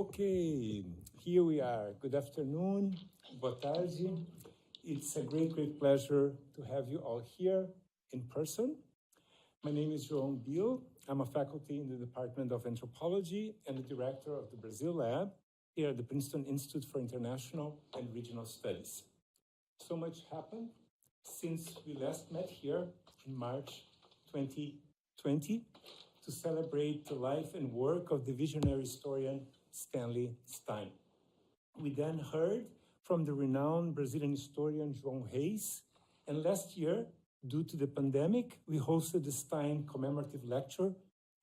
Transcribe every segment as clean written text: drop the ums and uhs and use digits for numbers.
Okay, here we are. Good afternoon, boa tarde. It's a great pleasure to have you all here in person. My name is João Bill. I'm a faculty in the Department of Anthropology and the director of the Brazil Lab here at the Princeton Institute for International and Regional Studies. So much happened since we last met here in March 2020 to celebrate the life and work of the visionary historian Stanley Stein. We then heard from the renowned Brazilian historian João Reis, and last year, due to the pandemic, we hosted the Stein commemorative lecture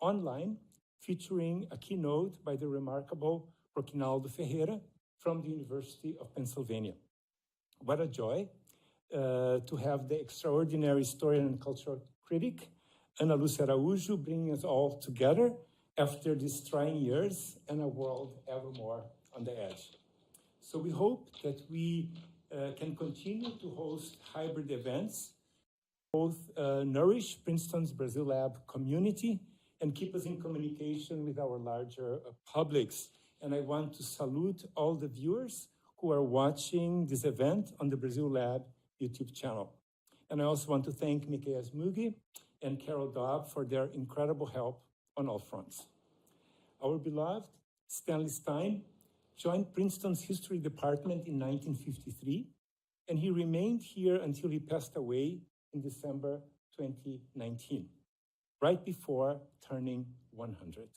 online featuring a keynote by the remarkable Roquinaldo Ferreira from the University of Pennsylvania. What a joy to have the extraordinary historian and cultural critic, Lucia Araújo, bringing us all together after these trying years and a world ever more on the edge. So we hope that we can continue to host hybrid events, both nourish Princeton's Brazil Lab community and keep us in communication with our larger publics. And I want to salute all the viewers who are watching this event on the Brazil Lab YouTube channel. And I also want to thank Miqueias Mugi and Carol Dobb for their incredible help on all fronts. Our beloved Stanley Stein joined Princeton's history department in 1953, and he remained here until he passed away in December 2019, right before turning 100.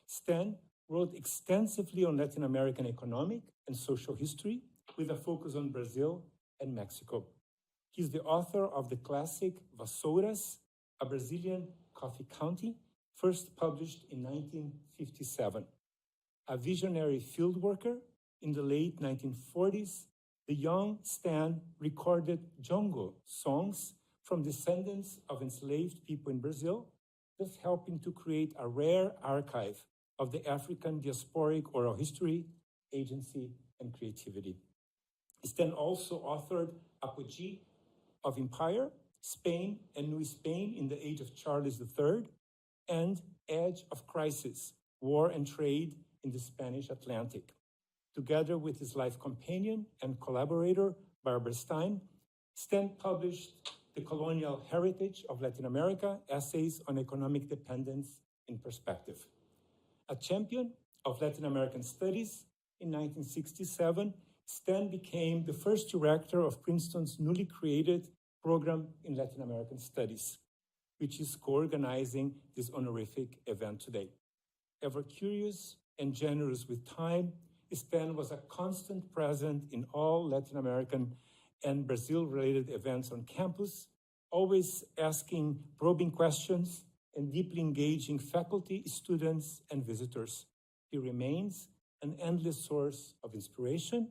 Stan wrote extensively on Latin American economic and social history with a focus on Brazil and Mexico. He's the author of the classic Vassouras, a Brazilian coffee county, first published in 1957. A visionary field worker in the late 1940s, the young Stan recorded jongo songs from descendants of enslaved people in Brazil, thus helping to create a rare archive of the African diasporic oral history, agency, and creativity. Stan also authored Apogee of Empire, Spain and New Spain in the Age of Charles III, and Edge of Crisis, War and Trade in the Spanish Atlantic. Together with his life companion and collaborator, Barbara Stein, Stan published The Colonial Heritage of Latin America, Essays on Economic Dependence in Perspective. A champion of Latin American studies, in 1967, Stan became the first director of Princeton's newly created program in Latin American Studies, which is co-organizing this honorific event today. Ever curious and generous with time, Stan was a constant present in all Latin American and Brazil-related events on campus, always asking probing questions and deeply engaging faculty, students, and visitors. He remains an endless source of inspiration,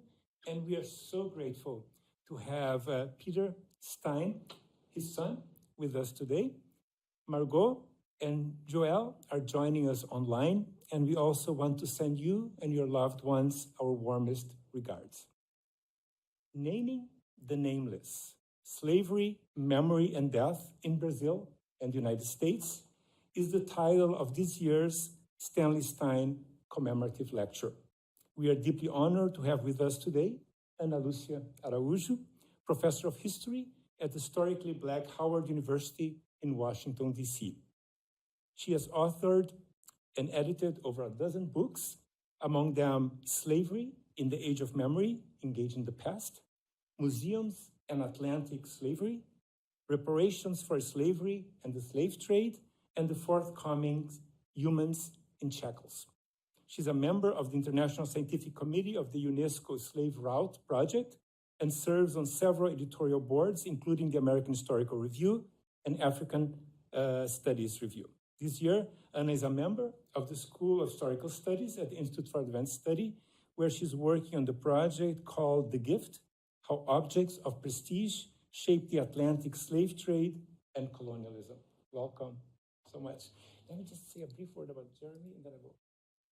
and we are so grateful to have Peter Stein, his son, with us today. Margot and Joel are joining us online, and we also want to send you and your loved ones our warmest regards. Naming the Nameless, Slavery, Memory, and Death in Brazil and the United States is the title of this year's Stanley Stein commemorative lecture. We are deeply honored to have with us today Lucia Araújo, professor of history at the historically Black Howard University in Washington, D.C. She has authored and edited over a dozen books, among them Slavery in the Age of Memory, Engaging the Past, Museums and Atlantic Slavery, Reparations for Slavery and the Slave Trade, and the forthcoming Humans in Shackles. She's a member of the International Scientific Committee of the UNESCO Slave Route Project and serves on several editorial boards, including the American Historical Review and African Studies Review. This year, Anna is a member of the School of Historical Studies at the Institute for Advanced Study, where she's working on the project called The Gift, How Objects of Prestige Shape the Atlantic Slave Trade and Colonialism. Welcome so much. Let me just say a brief word about Jeremy, and then I will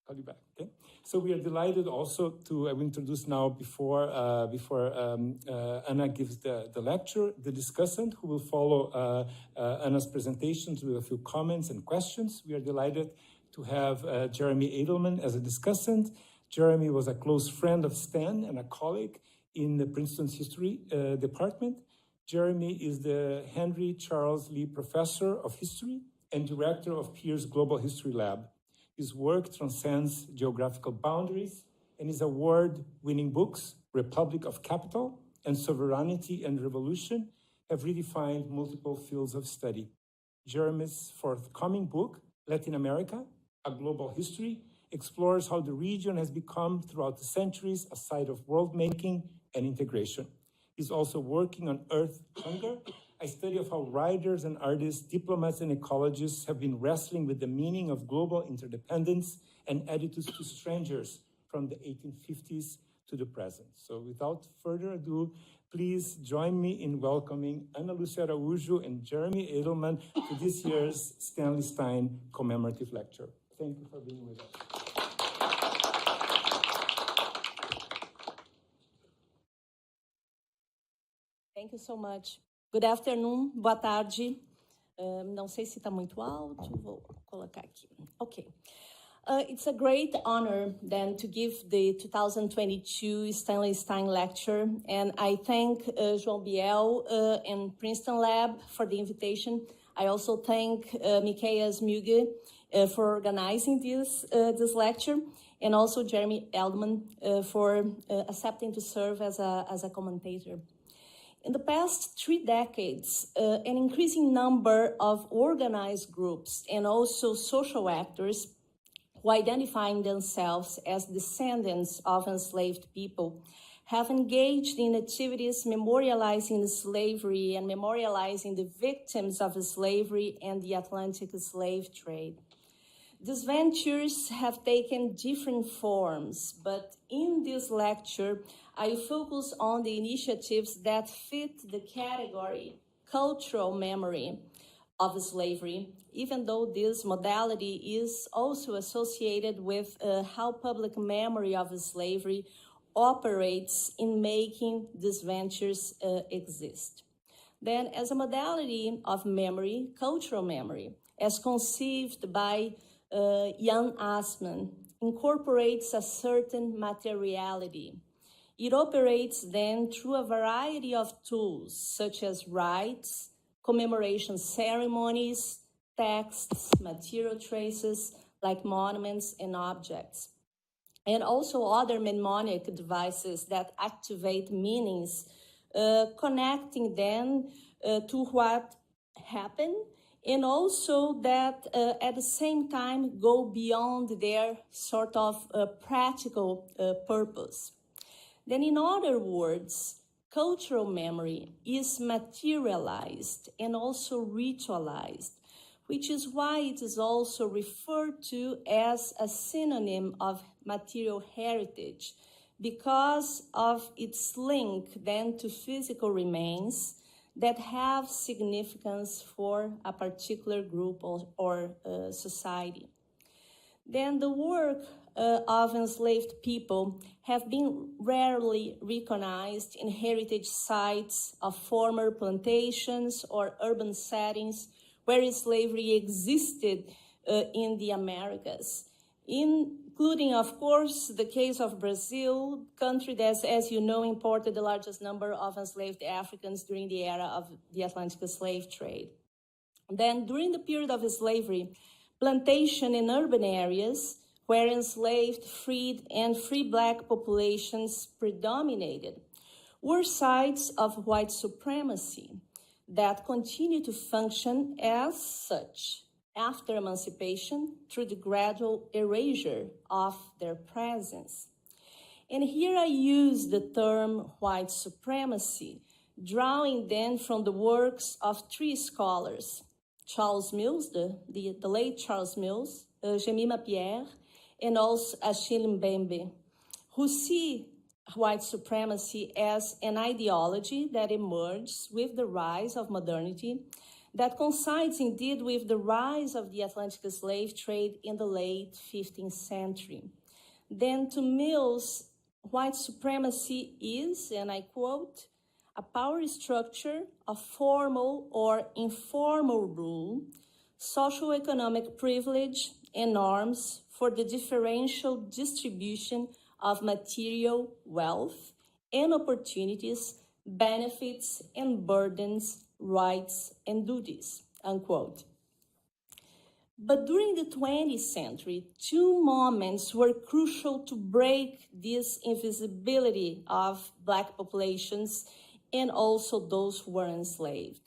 call you back, okay? So we are delighted also to, I will introduce now before Anna gives the lecture, the discussant who will follow Anna's presentations with a few comments and questions. We are delighted to have Jeremy Edelman as a discussant, Jeremy was a close friend of Stan and a colleague in the Princeton's history department. Jeremy is the Henry Charles Lee Professor of History and Director of Pear's Global History Lab. His work transcends geographical boundaries, and his award-winning books, Republic of Capital and Sovereignty and Revolution, have redefined multiple fields of study. Jeremy's forthcoming book, Latin America, A Global History, explores how the region has become, throughout the centuries, a site of world-making and integration. He's also working on Earth Hunger, a study of how writers and artists, diplomats and ecologists have been wrestling with the meaning of global interdependence and attitudes to strangers from the 1850s to the present. So without further ado, please join me in welcoming Ana Lucia Araújo and Jeremy Edelman to this year's Stanley Stein commemorative lecture. Thank you for being with us. Thank you so much. Good afternoon, boa tarde. Não sei se está muito alto, vou colocar aqui. Okay. It's a great honor then to give the 2022 Stanley Stein Lecture, and I thank João Biel and Princeton Lab for the invitation. I also thank Micaela Muge for organizing this lecture, and also Jeremy Edelman for accepting to serve as a commentator. In the past 3 decades, an increasing number of organized groups and also social actors who identifying themselves as descendants of enslaved people have engaged in activities memorializing slavery and memorializing the victims of slavery and the Atlantic slave trade. These ventures have taken different forms, but in this lecture, I focus on the initiatives that fit the category cultural memory of slavery, even though this modality is also associated with how public memory of slavery operates in making these ventures exist. Then, as a modality of memory, cultural memory, as conceived by Jan Assmann, incorporates a certain materiality. It operates then through a variety of tools, such as rites, commemoration ceremonies, texts, material traces, like monuments and objects, and also other mnemonic devices that activate meanings, connecting them to what happened, and also that at the same time go beyond their sort of practical purpose. Then, in other words, cultural memory is materialized and also ritualized, which is why it is also referred to as a synonym of material heritage, because of its link then to physical remains that have significance for a particular group or society. Then the work of enslaved people have been rarely recognized in heritage sites of former plantations or urban settings where slavery existed in the Americas, including, of course, the case of Brazil, country that, as you know, imported the largest number of enslaved Africans during the era of the Atlantic slave trade. Then, during the period of slavery, plantation in urban areas where enslaved, freed, and free Black populations predominated were sites of white supremacy that continue to function as such after emancipation through the gradual erasure of their presence. And here I use the term white supremacy, drawing then from the works of 3 scholars, Charles Mills, the late Charles Mills, Jemima Pierre, and also Achille Mbembe, who see white supremacy as an ideology that emerged with the rise of modernity, that coincides indeed with the rise of the Atlantic slave trade in the late 15th century. Then to Mills, white supremacy is, and I quote, a power structure of formal or informal rule, socioeconomic privilege, and norms for the differential distribution of material wealth and opportunities, benefits and burdens, rights and duties, unquote. But during the 20th century, two moments were crucial to break this invisibility of Black populations and also those who were enslaved.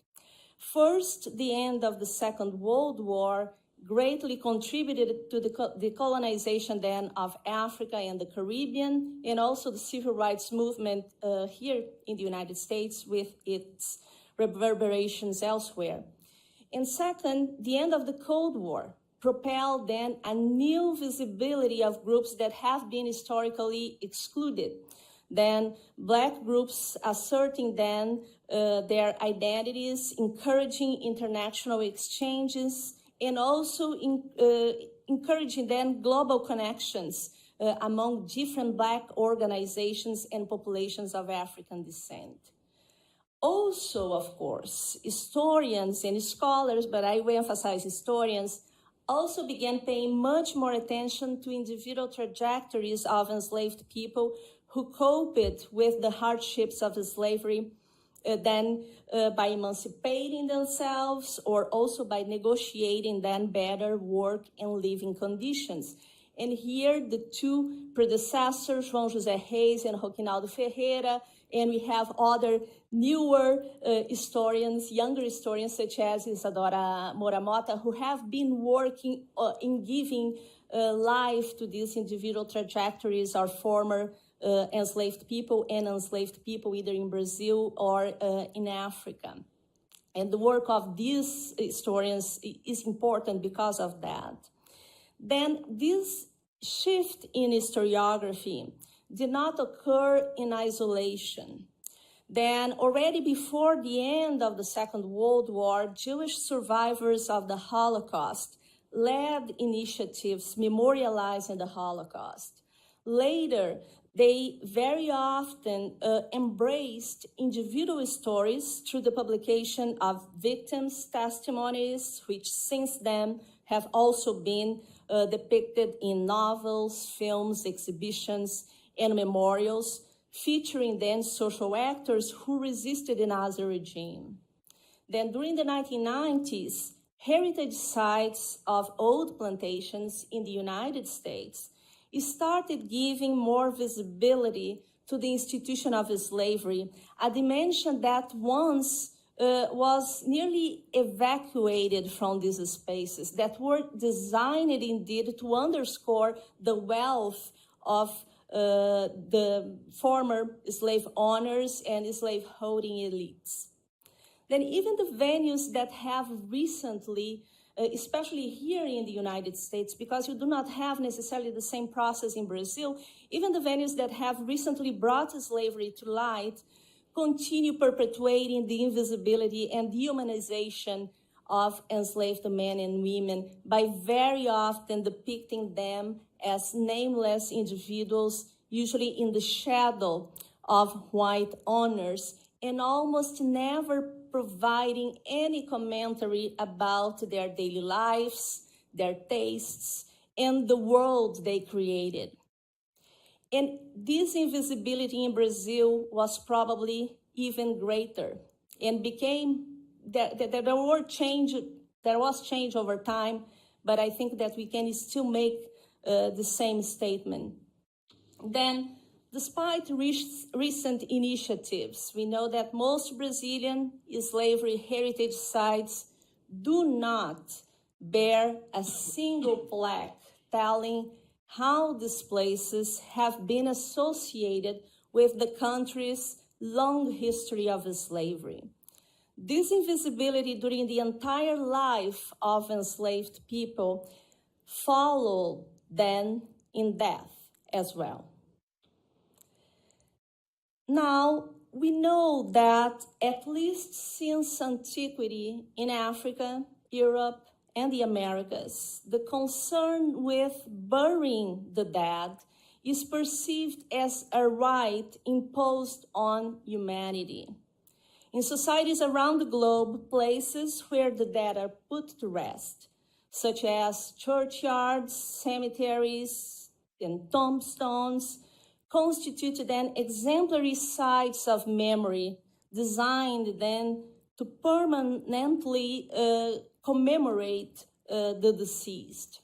First, the end of the Second World War greatly contributed to the decolonization then of Africa and the Caribbean, and also the civil rights movement here in the United States with its reverberations elsewhere. And second, the end of the Cold War propelled then a new visibility of groups that have been historically excluded. Then Black groups asserting then their identities, encouraging international exchanges, and also encouraging then global connections among different Black organizations and populations of African descent. Also, of course, historians and scholars, but I will emphasize historians, also began paying much more attention to individual trajectories of enslaved people who coped with the hardships of slavery then by emancipating themselves or also by negotiating then better work and living conditions. And here the two predecessors, João José Reis and Roquinaldo Ferreira, and we have other newer historians, younger historians such as Isadora Moramota, who have been working in giving life to these individual trajectories of former enslaved people and enslaved people either in Brazil or in Africa. And the work of these historians is important because of that. Then this shift in historiography did not occur in isolation. Then already before the end of the Second World War, Jewish survivors of the Holocaust led initiatives memorializing the Holocaust. Later, they very often embraced individual stories through the publication of victims' testimonies, which since then have also been depicted in novels, films, exhibitions, and memorials, featuring then social actors who resisted the Nazi regime. Then during the 1990s, heritage sites of old plantations in the United States started giving more visibility to the institution of slavery, a dimension that once was nearly evacuated from these spaces that were designed indeed to underscore the wealth of the former slave owners and slave holding elites. Then even the venues that have recently, especially here in the United States, because you do not have necessarily the same process in Brazil, even the venues that have recently brought slavery to light continue perpetuating the invisibility and dehumanization of enslaved men and women by very often depicting them as nameless individuals, usually in the shadow of white owners, and almost never providing any commentary about their daily lives, their tastes, and the world they created. And this invisibility in Brazil was probably even greater and became, there was change over time, but I think that we can still make the same statement. Then, despite recent initiatives, we know that most Brazilian slavery heritage sites do not bear a single plaque telling how these places have been associated with the country's long history of slavery. This invisibility during the entire life of enslaved people followed then in death as well. Now, we know that at least since antiquity in Africa, Europe, and the Americas, the concern with burying the dead is perceived as a right imposed on humanity. In societies around the globe, places where the dead are put to rest, such as churchyards, cemeteries, and tombstones, constitute then exemplary sites of memory designed then to permanently commemorate the deceased.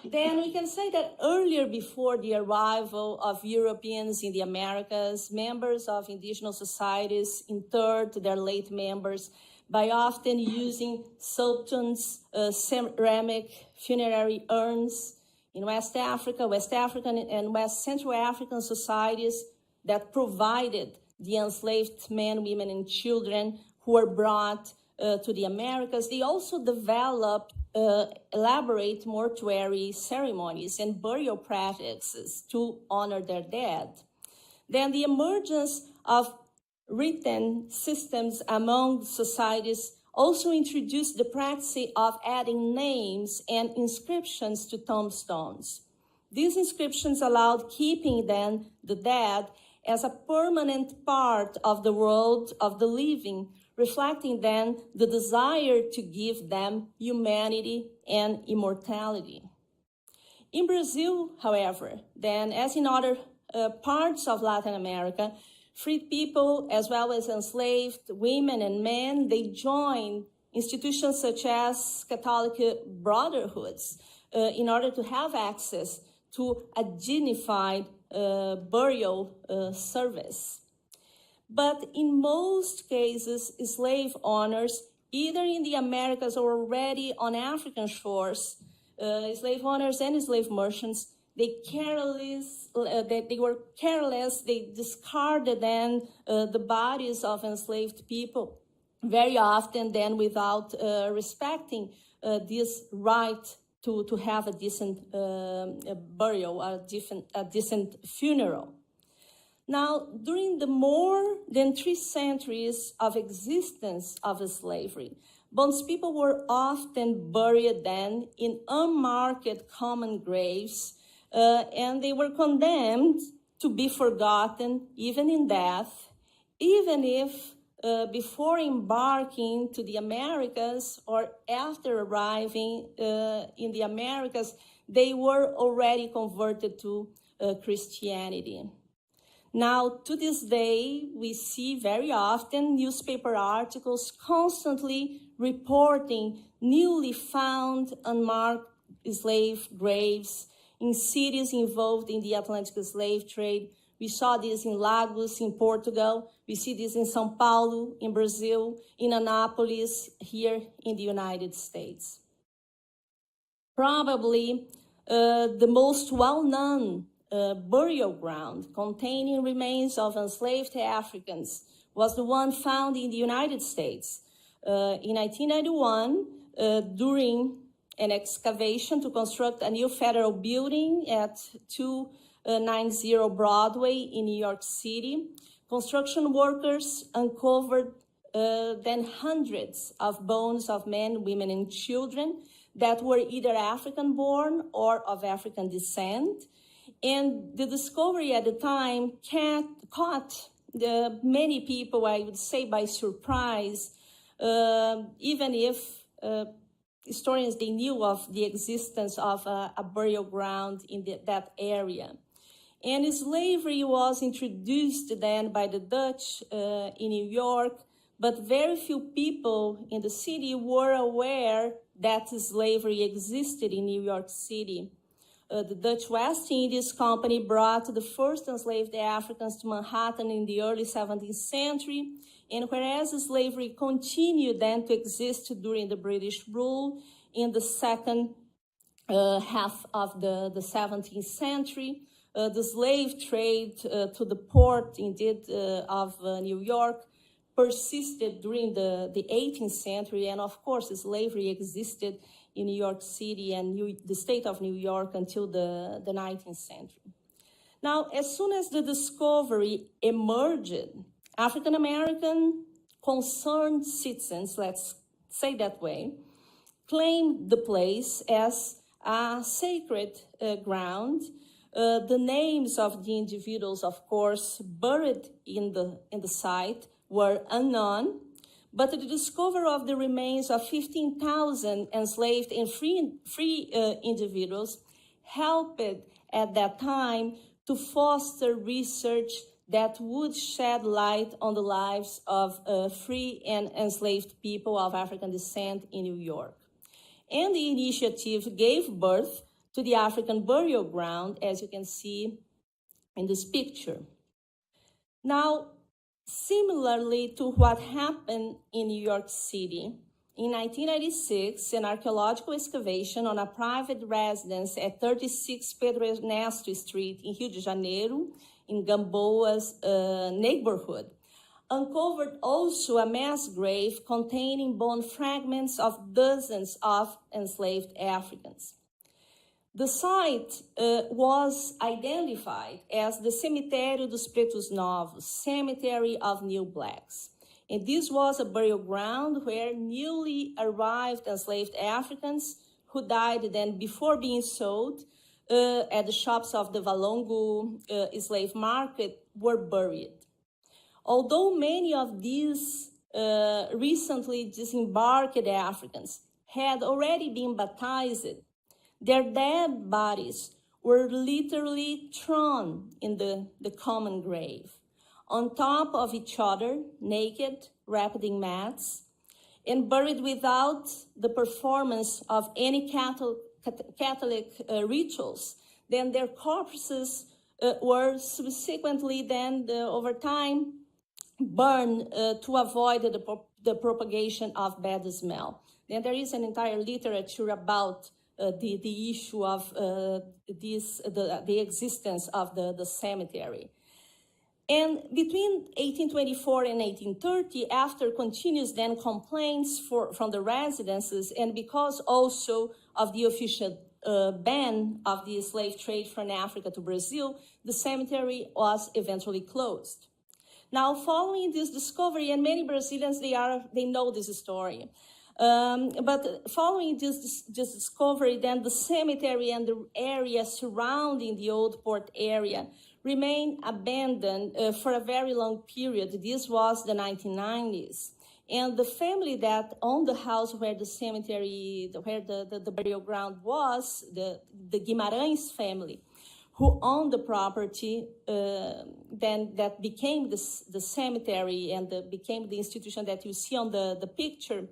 Then we can say that earlier, before the arrival of Europeans in the Americas, members of indigenous societies interred their late members by often using sultans, ceramic funerary urns. In West Africa, West African and West Central African societies that provided the enslaved men, women, and children who were brought to the Americas. They also developed elaborate mortuary ceremonies and burial practices to honor their dead. Then the emergence of written systems among societies also introduced the practice of adding names and inscriptions to tombstones. These inscriptions allowed keeping then the dead as a permanent part of the world of the living, reflecting then the desire to give them humanity and immortality. In Brazil, however, then as in other parts of Latin America, freed people as well as enslaved women and men, they joined institutions such as Catholic brotherhoods in order to have access to a dignified burial service. But in most cases, slave owners, either in the Americas or already on African shores, slave owners and slave merchants, they were careless, they discarded then the bodies of enslaved people, very often then without respecting this right to have a decent burial, a decent funeral. Now, during the more than 3 centuries of existence of slavery, bondspeople were often buried then in unmarked common graves, and they were condemned to be forgotten even in death, even if before embarking to the Americas or after arriving in the Americas, they were already converted to Christianity. Now, to this day, we see very often newspaper articles constantly reporting newly found unmarked slave graves in cities involved in the Atlantic slave trade. We saw this in Lagos, in Portugal. We see this in São Paulo, in Brazil, in Anápolis, here in the United States. Probably the most well-known burial ground containing remains of enslaved Africans was the one found in the United States. In 1991, during an excavation to construct a new federal building at 290 Broadway in New York City, construction workers uncovered then hundreds of bones of men, women, and children that were either African-born or of African descent. And the discovery at the time caught many people, I would say, by surprise, even if historians, they knew of the existence of a burial ground in that area. And slavery was introduced then by the Dutch in New York, but very few people in the city were aware that slavery existed in New York City. The Dutch West Indies Company brought the first enslaved Africans to Manhattan in the early 17th century, and whereas slavery continued then to exist during the British rule in the second half of the 17th century, the slave trade to the port, indeed, of New York persisted during the 18th century, and of course, slavery existed in New York City and the state of New York until the 19th century. Now, as soon as the discovery emerged, African-American concerned citizens, let's say that way, claimed the place as a sacred ground. The names of the individuals, of course, buried in the site were unknown, but the discovery of the remains of 15,000 enslaved and free individuals helped at that time to foster research that would shed light on the lives of free and enslaved people of African descent in New York. And the initiative gave birth to the African Burial Ground, as you can see in this picture. Now, similarly to what happened in New York City, in 1996, an archaeological excavation on a private residence at 36 Pedro Ernesto Street in Rio de Janeiro, in Gamboa's neighborhood, uncovered also a mass grave containing bone fragments of dozens of enslaved Africans. The site was identified as the Cemitério dos Pretos Novos, Cemetery of New Blacks. And this was a burial ground where newly arrived enslaved Africans who died then before being sold at the shops of the Valongo slave market were buried. Although many of these recently disembarked Africans had already been baptized, their dead bodies were literally thrown in the common grave, on top of each other, naked, wrapped in mats, and buried without the performance of any Catholic rituals. Then their corpses were subsequently then, over time, burned to avoid the propagation of bad smell. Then there is an entire literature about the issue of the existence of the cemetery. And between 1824 and 1830, after continuous then complaints from the residences, and because also of the official ban of the slave trade from Africa to Brazil, the cemetery was eventually closed. Now, following this discovery, and many Brazilians, they know this story, but following this discovery, then the cemetery and the area surrounding the old port area remained abandoned for a very long period. This was the 1990s. And the family that owned the house where the cemetery, where the burial ground was, the Guimarães family, who owned the property, then that became the cemetery and became the institution that you see on the picture.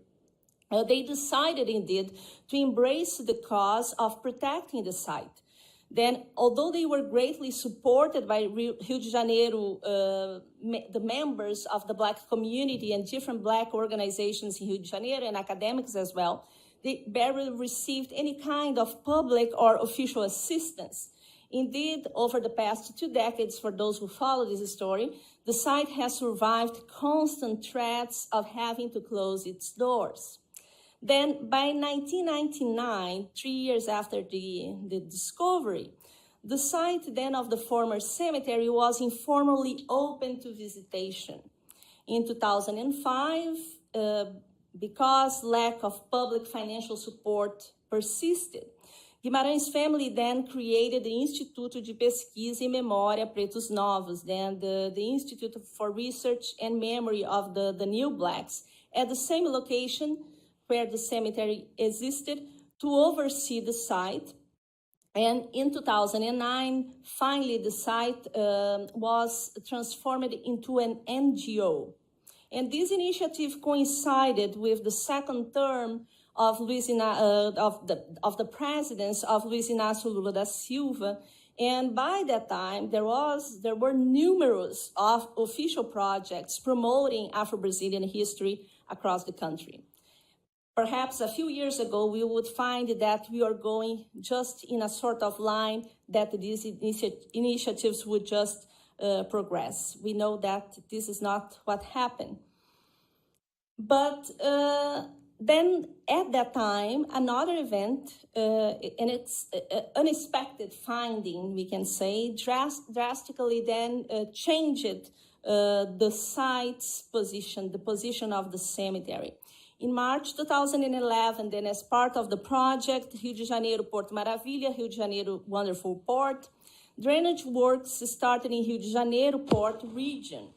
They decided indeed to embrace the cause of protecting the site. Then, although they were greatly supported by Rio de Janeiro, the members of the Black community and different Black organizations in Rio de Janeiro and academics as well, they barely received any kind of public or official assistance. Indeed, over the past 2 decades, for those who follow this story, the site has survived constant threats of having to close its doors. Then by 1999, 3 years after the discovery, the site then of the former cemetery was informally open to visitation. In 2005, because lack of public financial support persisted, Guimarães family then created the Instituto de Pesquisa e Memória Pretos Novos, then the Institute for Research and Memory of the New Blacks, at the same location where the cemetery existed, to oversee the site. And in 2009, finally, the site was transformed into an NGO. And this initiative coincided with the second term of the presidents of Luiz Inácio Lula da Silva. And by that time, there were numerous official projects promoting Afro-Brazilian history across the country. Perhaps a few years ago, we would find that we are going just in a sort of line that these initiatives would just progress. We know that this is not what happened. But then at that time, another event, and it's unexpected finding, we can say, drastically then changed the site's position, the position of the cemetery. In March 2011, then as part of the project, Rio de Janeiro Porto Maravilha, Rio de Janeiro Wonderful Port, drainage works started in Rio de Janeiro Port region.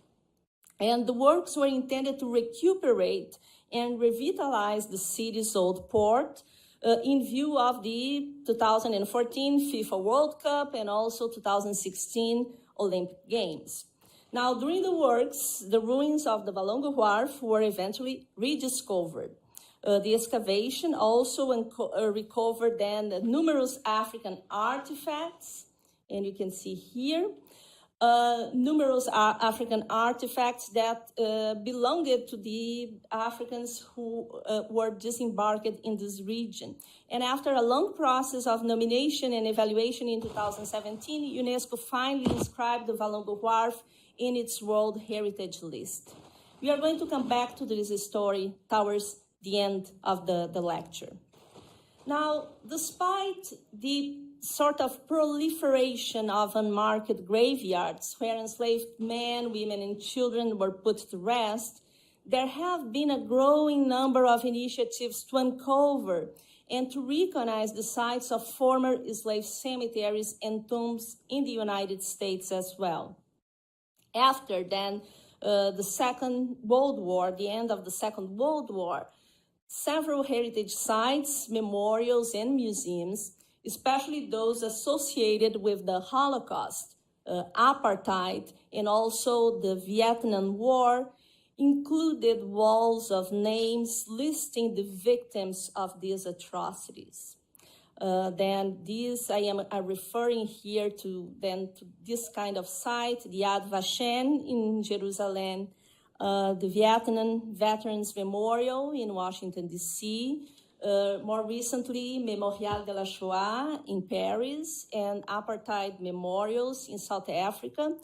And the works were intended to recuperate and revitalize the city's old port in view of the 2014 FIFA World Cup and also 2016 Olympic Games. Now, during the works, the ruins of the Valongo Wharf were eventually rediscovered. The excavation also recovered then numerous African artifacts, and you can see here, numerous African artifacts that belonged to the Africans who were disembarked in this region. And after a long process of nomination and evaluation in 2017, UNESCO finally inscribed the Valongo Wharf in its World Heritage List. We are going to come back to this story towards the end of the lecture. Now, despite the sort of proliferation of unmarked graveyards where enslaved men, women, and children were put to rest, there have been a growing number of initiatives to uncover and to recognize the sites of former slave cemeteries and tombs in the United States as well. After then, the Second World War, the end of the Second World War, several heritage sites, memorials, and museums, especially those associated with the Holocaust, apartheid, and also the Vietnam War, included walls of names listing the victims of these atrocities. Then this, I am referring here to this kind of site, the Yad Vashem in Jerusalem, the Vietnam Veterans Memorial in Washington, D.C., more recently, Memorial de la Shoah in Paris, and apartheid memorials in South Africa.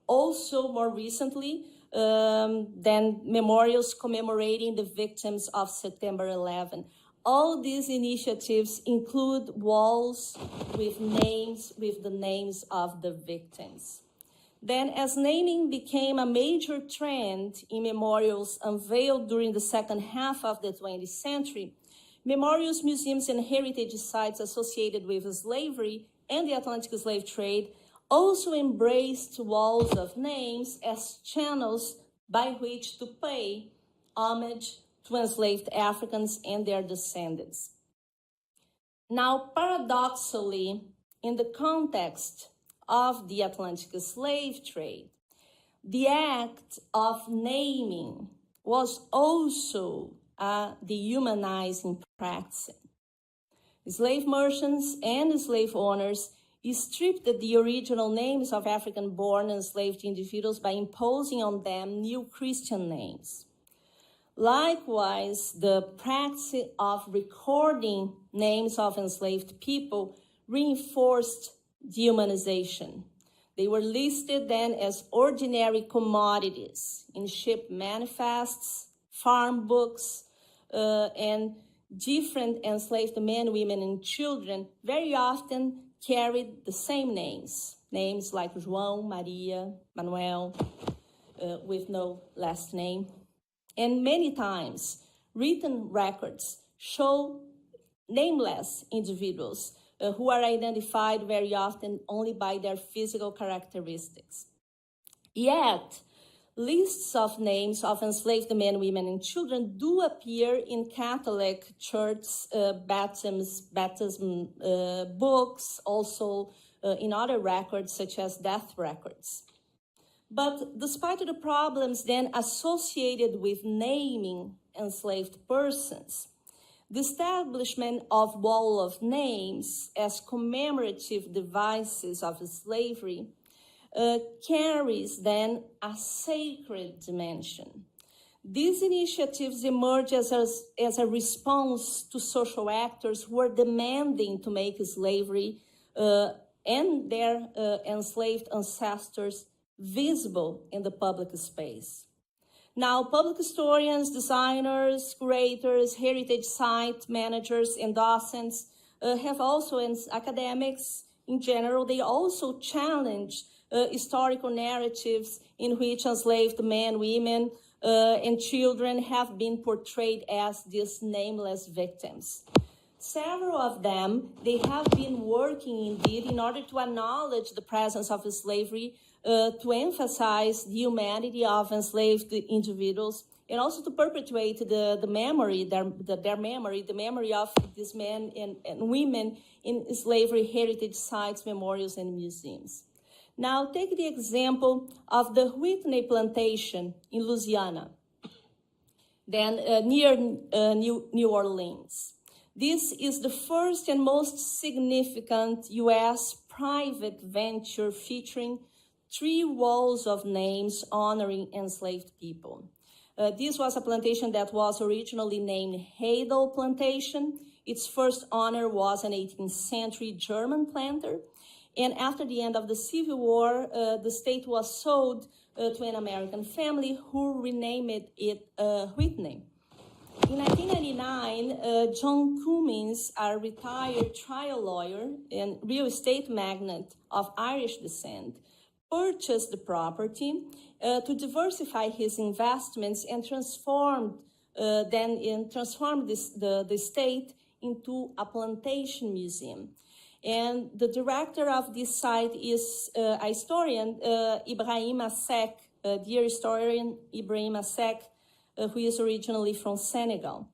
Also, more recently, then memorials commemorating the victims of September 11. All these initiatives include walls with the names of the victims. Then, as naming became a major trend in memorials unveiled during the second half of the 20th century, memorials, museums, and heritage sites associated with slavery and the Atlantic slave trade also embraced walls of names as channels by which to pay homage to enslaved Africans and their descendants. Now, paradoxically, in the context of the Atlantic slave trade, the act of naming was also a dehumanizing practice. Slave merchants and slave owners stripped the original names of African-born enslaved individuals by imposing on them new Christian names. Likewise, the practice of recording names of enslaved people reinforced dehumanization. They were listed then as ordinary commodities in ship manifests, farm books, and different enslaved men, women, and children very often carried the same names like João, Maria, Manuel, with no last name. And many times, written records show nameless individuals who are identified very often only by their physical characteristics. Yet, lists of names of enslaved men, women, and children do appear in Catholic church baptism books, also in other records such as death records. But despite the problems then associated with naming enslaved persons, the establishment of wall of names as commemorative devices of slavery carries then a sacred dimension. These initiatives emerge as a response to social actors who are demanding to make slavery and their enslaved ancestors visible in the public space. Now, public historians, designers, curators, heritage site managers, and docents have also, and academics in general, they also challenge historical narratives in which enslaved men, women, and children have been portrayed as these nameless victims. Several of them, they have been working indeed in order to acknowledge the presence of slavery, to emphasize the humanity of enslaved individuals, and also to perpetuate the memory, their memory, the memory of these men and women in slavery heritage sites, memorials, and museums. Now, take the example of the Whitney Plantation in Louisiana, then near New Orleans. This is the first and most significant U.S. private venture featuring 3 walls of names honoring enslaved people. This was a plantation that was originally named Wendell Plantation. Its first owner was an 18th century German planter. And after the end of the Civil War, the state was sold to an American family who renamed it Whitney. In 1999, John Cummins, a retired trial lawyer and real estate magnate of Irish descent, purchased the property to diversify his investments and transformed the state into a plantation museum. And the director of this site is a historian, Ibrahim Assek, dear historian Ibrahim Assek, who is originally from Senegal.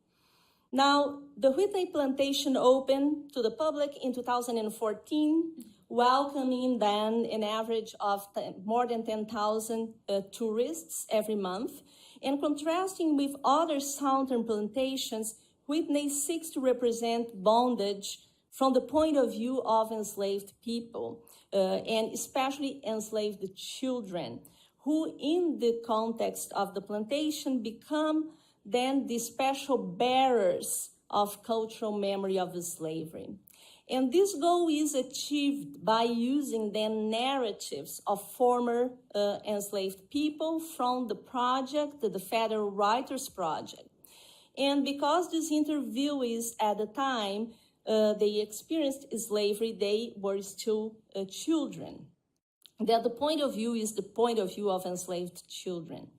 Now, the Whitney Plantation opened to the public in 2014, welcoming then an average of more than 10,000 tourists every month. And contrasting with other southern plantations, Whitney seeks to represent bondage from the point of view of enslaved people, and especially enslaved children, who in the context of the plantation become then the special bearers of cultural memory of slavery. And this goal is achieved by using the narratives of former enslaved people from the project, the Federal Writers Project. And because these interviewees at the time, they experienced slavery, they were still children. That the point of view is the point of view of enslaved children.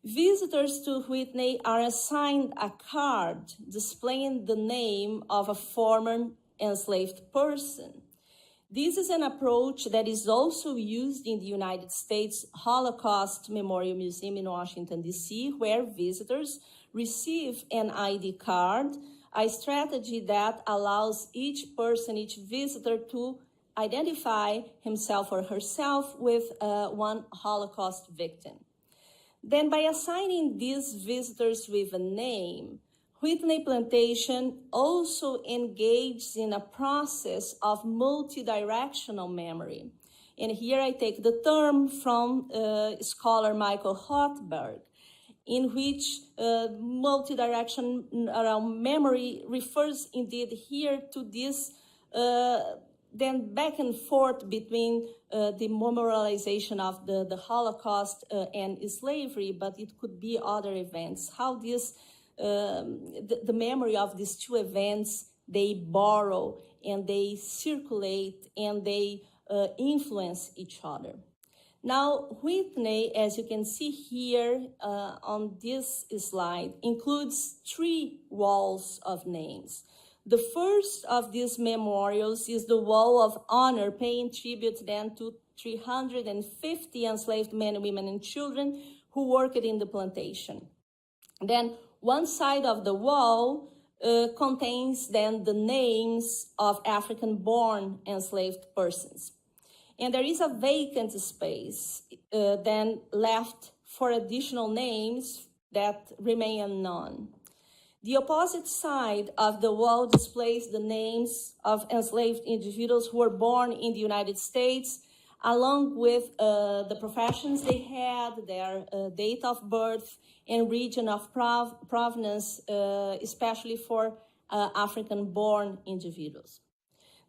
Visitors to Whitney are assigned a card displaying the name of a former enslaved person. This is an approach that is also used in the United States Holocaust Memorial Museum in Washington, D.C., where visitors receive an ID card, a strategy that allows each person, each visitor to identify himself or herself with one Holocaust victim. Then by assigning these visitors with a name, Whitney Plantation also engaged in a process of multidirectional memory. And here I take the term from scholar Michael Rothberg, in which multi-direction around memory refers indeed here to this then back and forth between the memorialization of the Holocaust and slavery, but it could be other events. How this, the memory of these two events, they borrow and they circulate and they influence each other. Now, Whitney, as you can see here on this slide, includes 3 walls of names. The first of these memorials is the Wall of Honor, paying tribute then to 350 enslaved men, women, and children who worked in the plantation. Then one side of the wall contains then the names of African-born enslaved persons. And there is a vacant space then left for additional names that remain unknown. The opposite side of the wall displays the names of enslaved individuals who were born in the United States, along with the professions they had, their date of birth, and region of provenance, especially for African-born individuals.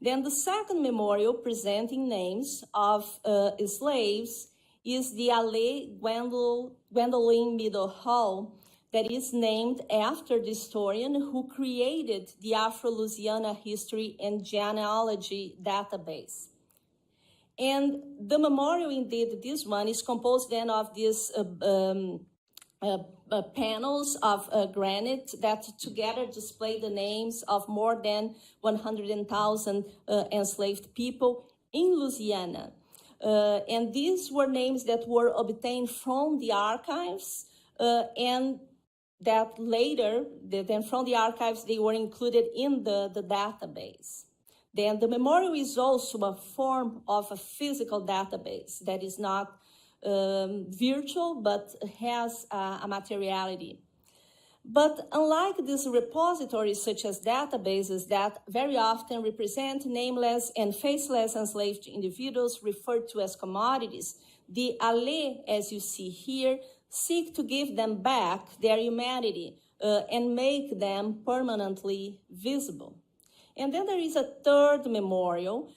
Then the second memorial presenting names of slaves is the Allée Gwendolyn Meadow Hall, that is named after the historian who created the Afro-Louisiana History and Genealogy database. And the memorial, indeed, this one is composed then of these panels of granite that together display the names of more than 100,000 enslaved people in Louisiana. And these were names that were obtained from the archives and that later, then from the archives, they were included in the database. Then the memorial is also a form of a physical database that is not virtual, but has a materiality. But unlike these repositories, such as databases that very often represent nameless and faceless enslaved individuals referred to as commodities, the ALE, as you see here, seek to give them back their humanity and make them permanently visible. And then there is a third memorial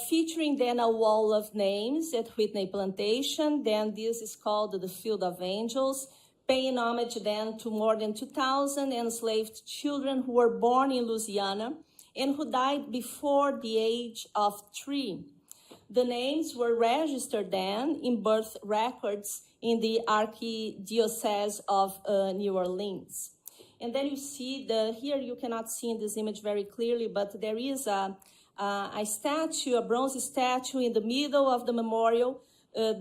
featuring then a wall of names at Whitney Plantation. Then this is called the Field of Angels, paying homage then to more than 2,000 enslaved children who were born in Louisiana and who died before the age of 3. The names were registered then in birth records in the Archdiocese of New Orleans. And then you see, here you cannot see in this image very clearly, but there is a statue, a bronze statue in the middle of the memorial,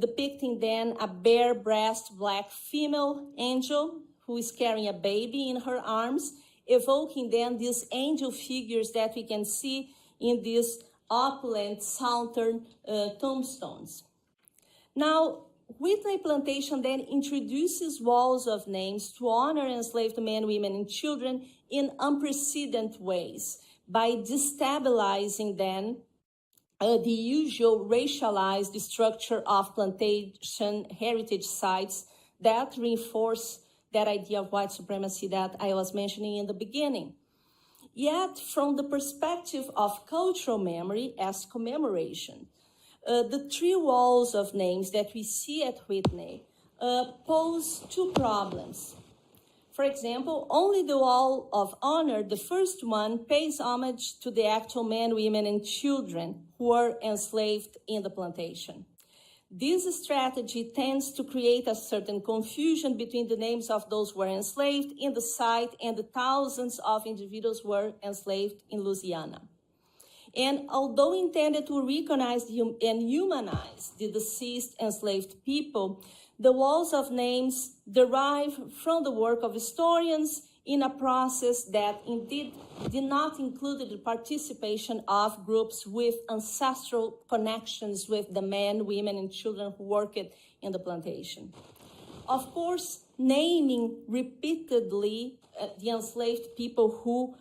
depicting then a bare-breasted black female angel who is carrying a baby in her arms, evoking then these angel figures that we can see in these opulent southern tombstones. Now, Whitney Plantation then introduces walls of names to honor enslaved men, women, and children in unprecedented ways by destabilizing then the usual racialized structure of plantation heritage sites that reinforce that idea of white supremacy that I was mentioning in the beginning. Yet, from the perspective of cultural memory as commemoration, the 3 walls of names that we see at Whitney pose 2 problems. For example, only the wall of honor, the first one, pays homage to the actual men, women, and children who were enslaved in the plantation. This strategy tends to create a certain confusion between the names of those who were enslaved in the site and the thousands of individuals who were enslaved in Louisiana. And although intended to recognize and humanize the deceased enslaved people, the walls of names derive from the work of historians in a process that indeed did not include the participation of groups with ancestral connections with the men, women, and children who worked in the plantation. Of course, naming repeatedly the enslaved people who,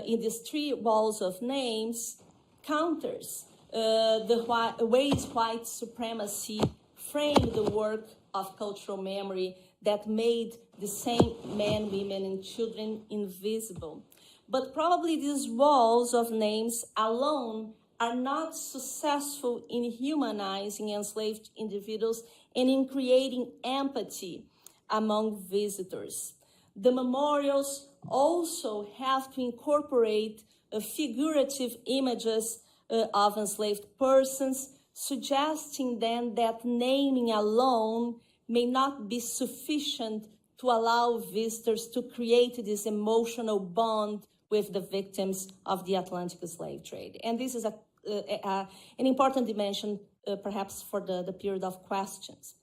in these 3 walls of names, counters the ways white supremacy framed the work of cultural memory that made the same men, women, and children invisible. But probably these walls of names alone are not successful in humanizing enslaved individuals and in creating empathy among visitors. The memorials also have to incorporate figurative images of enslaved persons, suggesting then that naming alone may not be sufficient to allow visitors to create this emotional bond with the victims of the Atlantic slave trade. And this is an important dimension, perhaps, for the period of questions.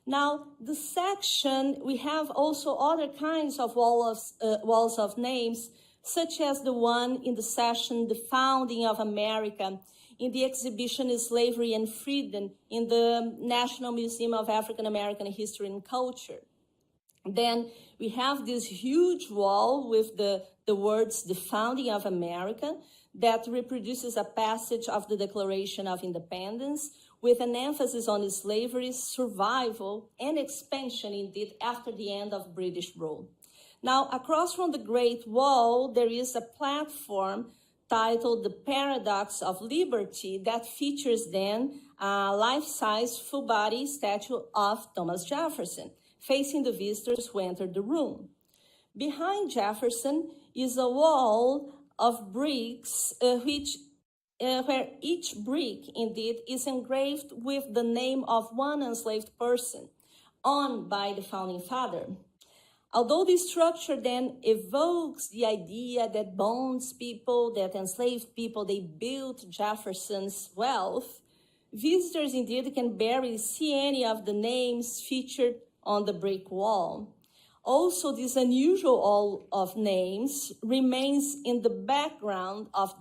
Now, the section, we have also other kinds of walls of names, such as the one in the session, The Founding of America, in the exhibition Slavery and Freedom in the National Museum of African American History and Culture. Then we have this huge wall with the words, The Founding of America, that reproduces a passage of the Declaration of Independence with an emphasis on slavery's survival and expansion, indeed, after the end of British rule. Now, across from the Great Wall, there is a platform titled The Paradox of Liberty that features then a life-size full-body statue of Thomas Jefferson, facing the visitors who entered the room. Behind Jefferson is a wall of bricks where each brick, indeed, is engraved with the name of one enslaved person, owned by the Founding Father. Although this structure then evokes the idea that bonds people, that enslaved people, they built Jefferson's wealth, visitors indeed can barely see any of the names featured on the brick wall. Also, this unusual all of names remains in the background of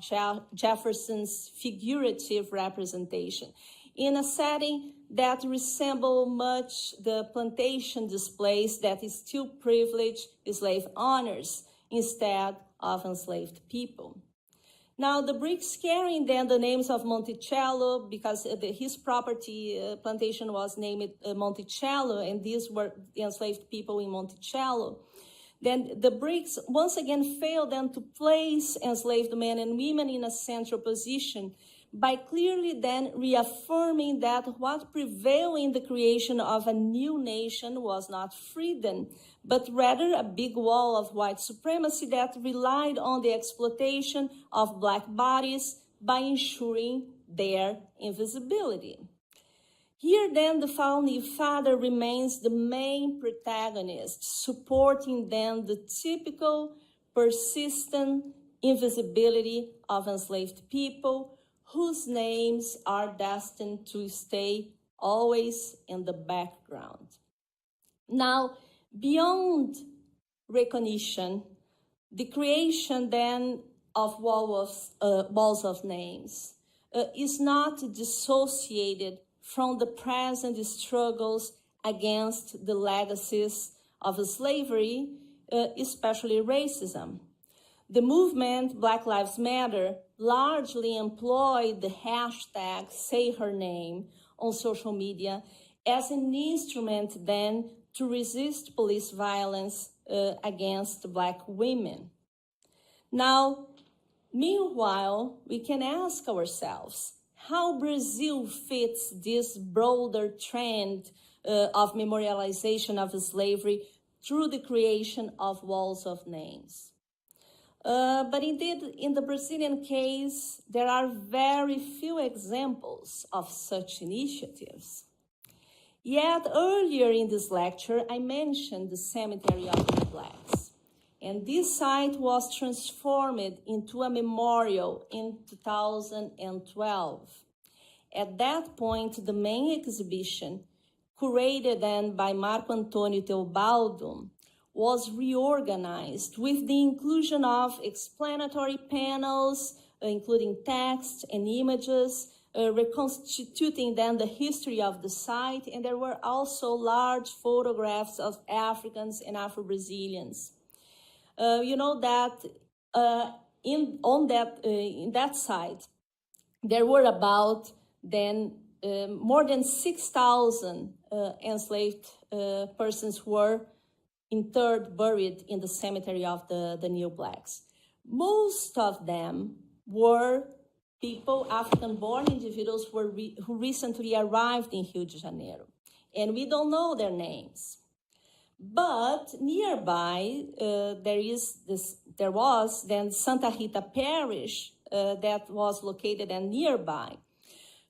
Jefferson's figurative representation in a setting that resemble much the plantation displays that still privilege slave owners instead of enslaved people. Now, the bricks carrying then the names of Monticello, because his property plantation was named Monticello, and these were the enslaved people in Monticello. Then the bricks once again failed then to place enslaved men and women in a central position by clearly then reaffirming that what prevailed in the creation of a new nation was not freedom, but rather a big wall of white supremacy that relied on the exploitation of Black bodies by ensuring their invisibility. Here then the founding father remains the main protagonist, supporting then the typical persistent invisibility of enslaved people whose names are destined to stay always in the background. Now, beyond recognition, the creation then of walls of names is not dissociated from the present struggles against the legacies of slavery, especially racism. The movement Black Lives Matter largely employed the hashtag #SayHerName on social media as an instrument then to resist police violence against Black women. Now, meanwhile, we can ask ourselves how Brazil fits this broader trend of memorialization of slavery through the creation of walls of names. But indeed, in the Brazilian case, there are very few examples of such initiatives. Yet earlier in this lecture, I mentioned the Cemetery of the Blacks, and this site was transformed into a memorial in 2012. At that point, the main exhibition, curated then by Marco Antônio Teobaldo, was reorganized with the inclusion of explanatory panels, including text and images, reconstituting then the history of the site, and there were also large photographs of Africans and Afro-Brazilians. You know that in that site, there were about then more than 6,000 enslaved persons were interred, buried in the cemetery of the New Blacks. Most of them were people, African-born individuals who recently arrived in Rio de Janeiro, and we don't know their names. But nearby, there was then Santa Rita Parish that was located and nearby,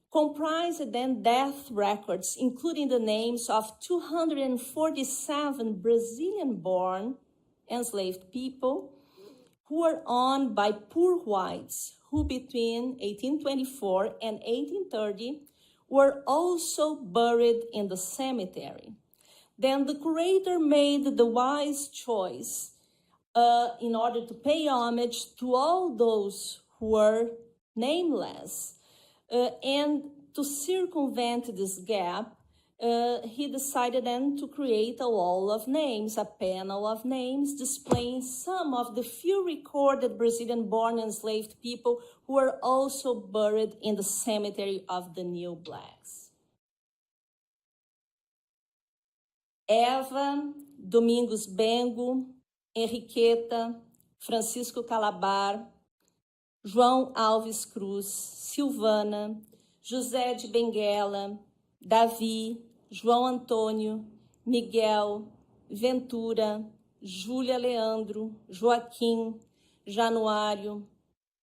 comprised then death records, including the names of 247 Brazilian-born enslaved people who were owned by poor whites who between 1824 and 1830 were also buried in the cemetery. Then the curator made the wise choice in order to pay homage to all those who were nameless. And to circumvent this gap, he decided then to create a wall of names, a panel of names displaying some of the few recorded Brazilian-born enslaved people who were also buried in the cemetery of the New Blacks. Eva, Domingos Bengo, Henriqueta, Francisco Calabar, João Alves Cruz, Silvana, José de Benguela, Davi, João Antônio, Miguel, Ventura, Júlia Leandro, Joaquim, Januário,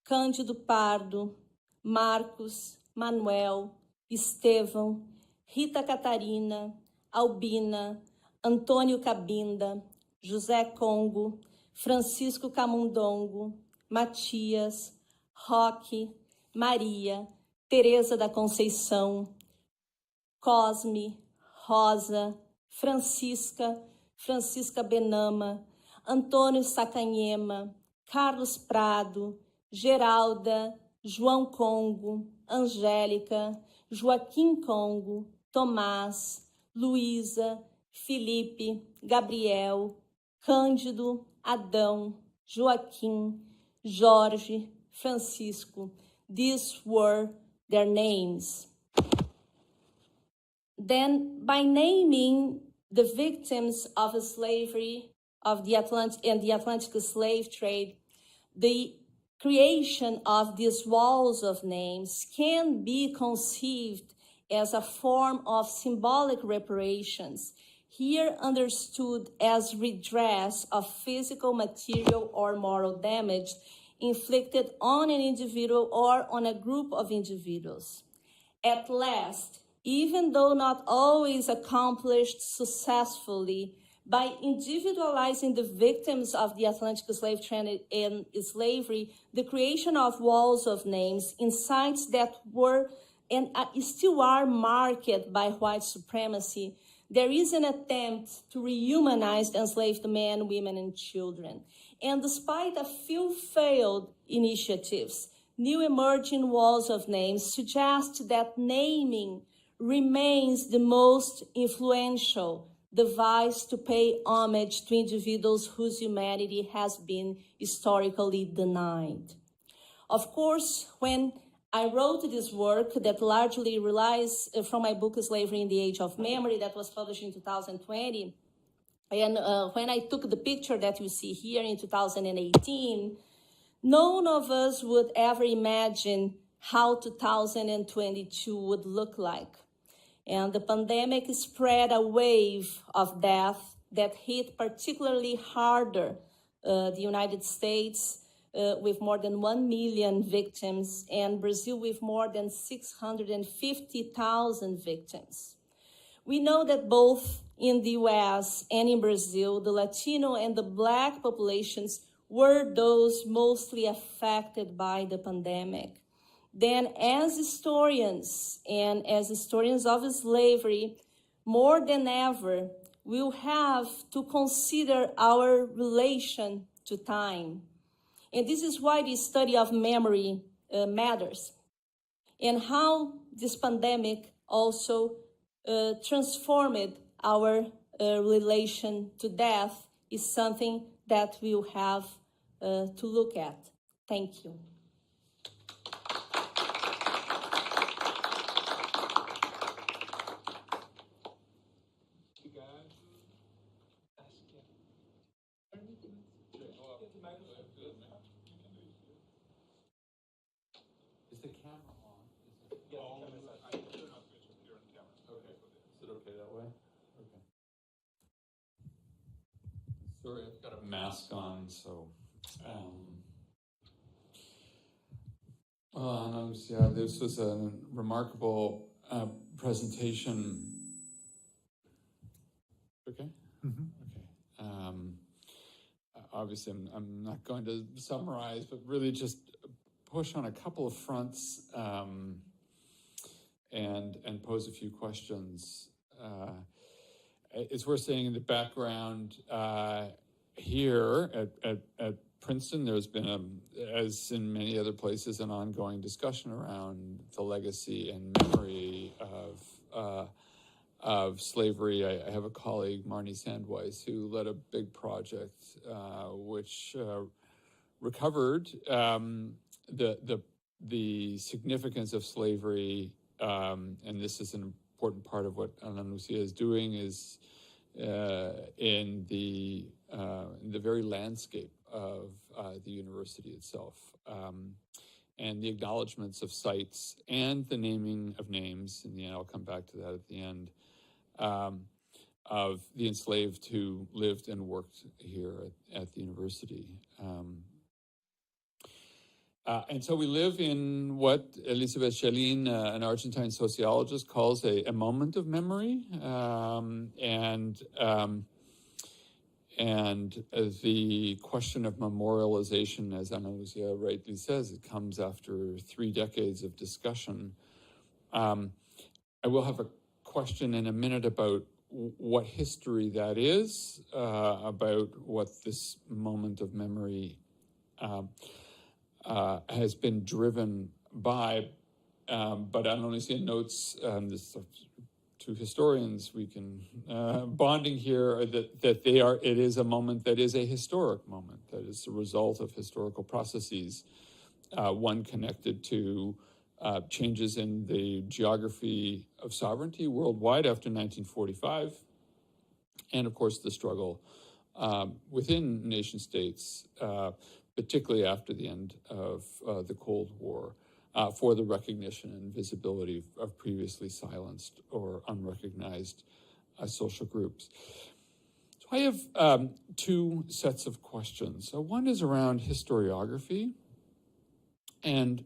Cândido Pardo, Marcos, Manuel, Estevão, Rita Catarina, Albina, Antônio Cabinda, José Congo, Francisco Camundongo, Matias, Roque, Maria, Teresa da Conceição, Cosme, Rosa, Francisca, Francisca Benama, Antônio Sacanhema, Carlos Prado, Geralda, João Congo, Angélica, Joaquim Congo, Tomás, Luísa, Felipe, Gabriel, Cândido, Adão, Joaquim, Jorge, Francisco. These were their names. Then, by naming the victims of slavery of the Atlantic slave trade, the creation of these walls of names can be conceived as a form of symbolic reparations, here understood as redress of physical, material, or moral damage inflicted on an individual or on a group of individuals. At last, even though not always accomplished successfully, by individualizing the victims of the Atlantic slave trade and slavery, the creation of walls of names in sites that were and still are marked by white supremacy, there is an attempt to rehumanize enslaved men, women, and children. And despite a few failed initiatives, new emerging walls of names suggest that naming remains the most influential device to pay homage to individuals whose humanity has been historically denied. Of course, when I wrote this work that largely relies from my book, Slavery in the Age of Memory, that was published in 2020, and when I took the picture that you see here in 2018, none of us would ever imagine how 2022 would look like. And the pandemic spread a wave of death that hit particularly harder the United States with more than 1 million victims and Brazil with more than 650,000 victims. We know that both in the US and in Brazil, the Latino and the Black populations were those mostly affected by the pandemic. Then as historians and as historians of slavery, more than ever, we'll have to consider our relation to time. And this is why the study of memory matters, and how this pandemic also transformed our relation to death is something that we'll have to look at. Thank you. Is the camera on? Okay. Is it okay that way? Okay. Sorry, I've got a mask on, so. Well, Lucia, this was a remarkable presentation. Okay? Mm-hmm. Okay. Obviously, I'm not going to summarize, but really just push on a couple of fronts and pose a few questions. It's worth saying in the background here at Princeton, there's been, as in many other places, an ongoing discussion around the legacy and memory of slavery. I have a colleague, Marnie Sandweiss, who led a big project which recovered the significance of slavery, and this is an important part of what Ana Lucia is doing, is in the very landscape of the university itself, and the acknowledgements of sites and the naming of names. In the end, I'll come back to that at the end, of the enslaved who lived and worked here at the university. And so we live in what Elizabeth Schelin, an Argentine sociologist, calls a moment of memory, and the question of memorialization, as Ana Lucia rightly says, it comes after 3 decades of discussion. I will have a question in a minute about what history that is, about what this moment of memory has been driven by. But Anna-Lucia notes, this to historians, we can bonding here that it is a moment that is a historic moment, that is the result of historical processes, one connected to changes in the geography of sovereignty worldwide after 1945, and of course the struggle within nation states, particularly after the end of the Cold War, for the recognition and visibility of previously silenced or unrecognized social groups. So I have two sets of questions. So one is around historiography, and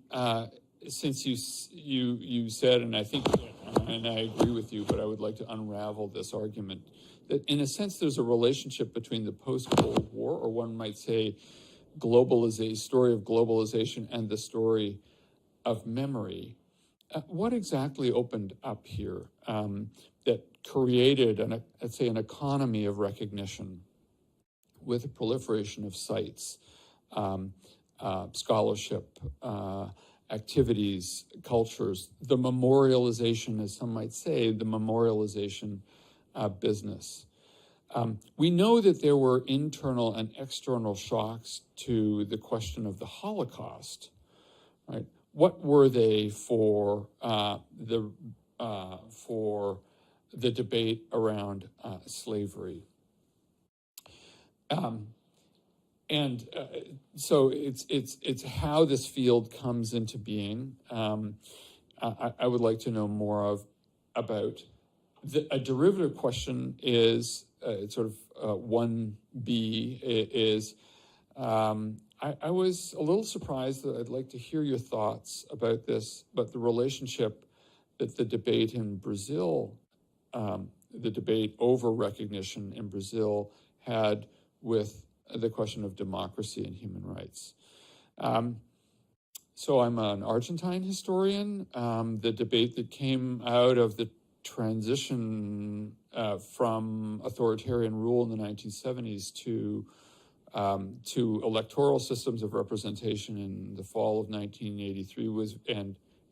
since you said, and I think, and I agree with you, but I would like to unravel this argument, that in a sense there's a relationship between the post-Cold War, or one might say story of globalization, and the story of memory. What exactly opened up here that created, let's say, an economy of recognition with the proliferation of sites, scholarship, activities, cultures, the memorialization, as some might say, the memorialization business. We know that there were internal and external shocks to the question of the Holocaust, right? What were they for the debate around slavery? So it's how this field comes into being. I would like to know more about a derivative question is sort of 1B is. I was a little surprised that I'd like to hear your thoughts about this, but the relationship that the debate in Brazil, the debate over recognition in Brazil had with the question of democracy and human rights. So I'm an Argentine historian. The debate that came out of the transition from authoritarian rule in the 1970s to electoral systems of representation in the fall of 1983 was,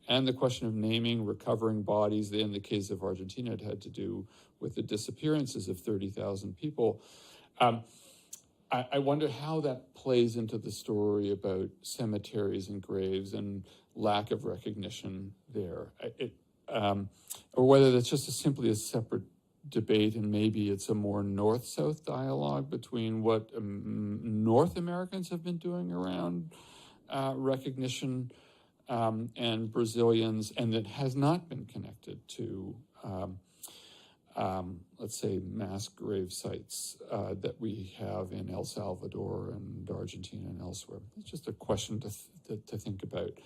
and the question of naming, recovering bodies. In the case of Argentina, it had to do with the disappearances of 30,000 people. I wonder how that plays into the story about cemeteries and graves and lack of recognition there, or whether that's just simply a separate debate, and maybe it's a more north-south dialogue between what North Americans have been doing around recognition and Brazilians, and that has not been connected to, let's say, mass grave sites that we have in El Salvador and Argentina and elsewhere. It's just a question to think about.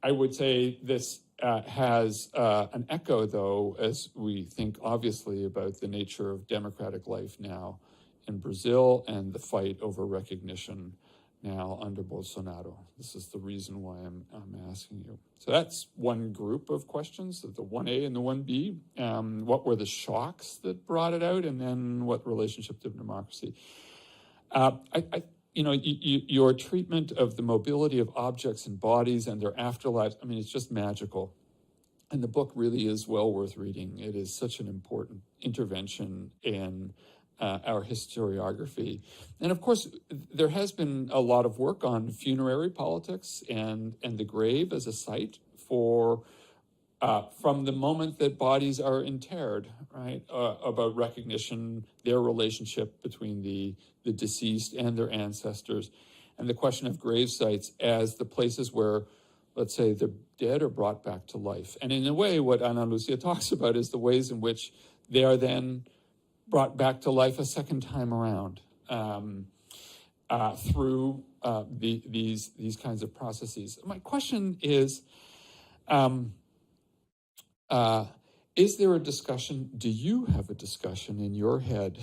I would say this has an echo, though, as we think obviously about the nature of democratic life now in Brazil and the fight over recognition now under Bolsonaro. This is the reason why I'm asking you. So that's one group of questions, the 1A and the 1B. What were the shocks that brought it out, and then what relationship to democracy? Your treatment of the mobility of objects and bodies and their afterlives, I mean, it's just magical. And the book really is well worth reading. It is such an important intervention in our historiography. And of course, there has been a lot of work on funerary politics and the grave as a site for, from the moment that bodies are interred, right, about recognition, their relationship between the deceased and their ancestors, and the question of grave sites as the places where, let's say, the dead are brought back to life. And in a way, what Ana Lucia talks about is the ways in which they are then brought back to life a second time around through these kinds of processes. My question is there a discussion, do you have a discussion in your head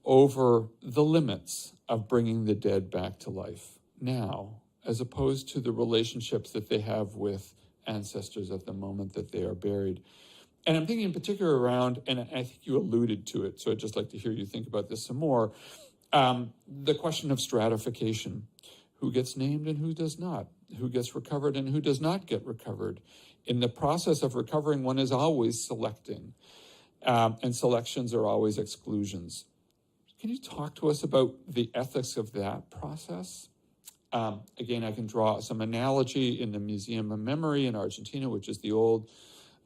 over the limits of bringing the dead back to life now, as opposed to the relationships that they have with ancestors at the moment that they are buried? And I'm thinking in particular around, and I think you alluded to it, so I'd just like to hear you think about this some more, the question of stratification. Who gets named and who does not? Who gets recovered and who does not get recovered? In the process of recovering, one is always selecting, and selections are always exclusions. Can you talk to us about the ethics of that process? Again, I can draw some analogy in the Museum of Memory in Argentina, which is the old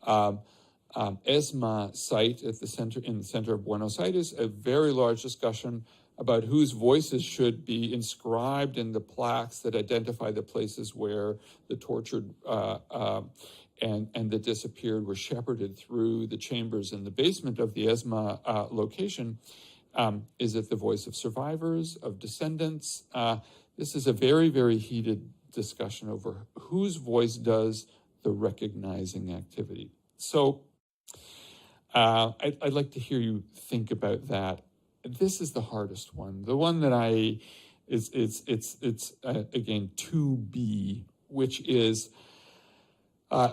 ESMA site at the center, in the center of Buenos Aires, a very large discussion about whose voices should be inscribed in the plaques that identify the places where the tortured and the disappeared were shepherded through the chambers in the basement of the ESMA location. Is it the voice of survivors, of descendants? This is a very, very heated discussion over whose voice does the recognizing activity. So I'd like to hear you think about that. This is the hardest one. The one that it's again, 2B, which is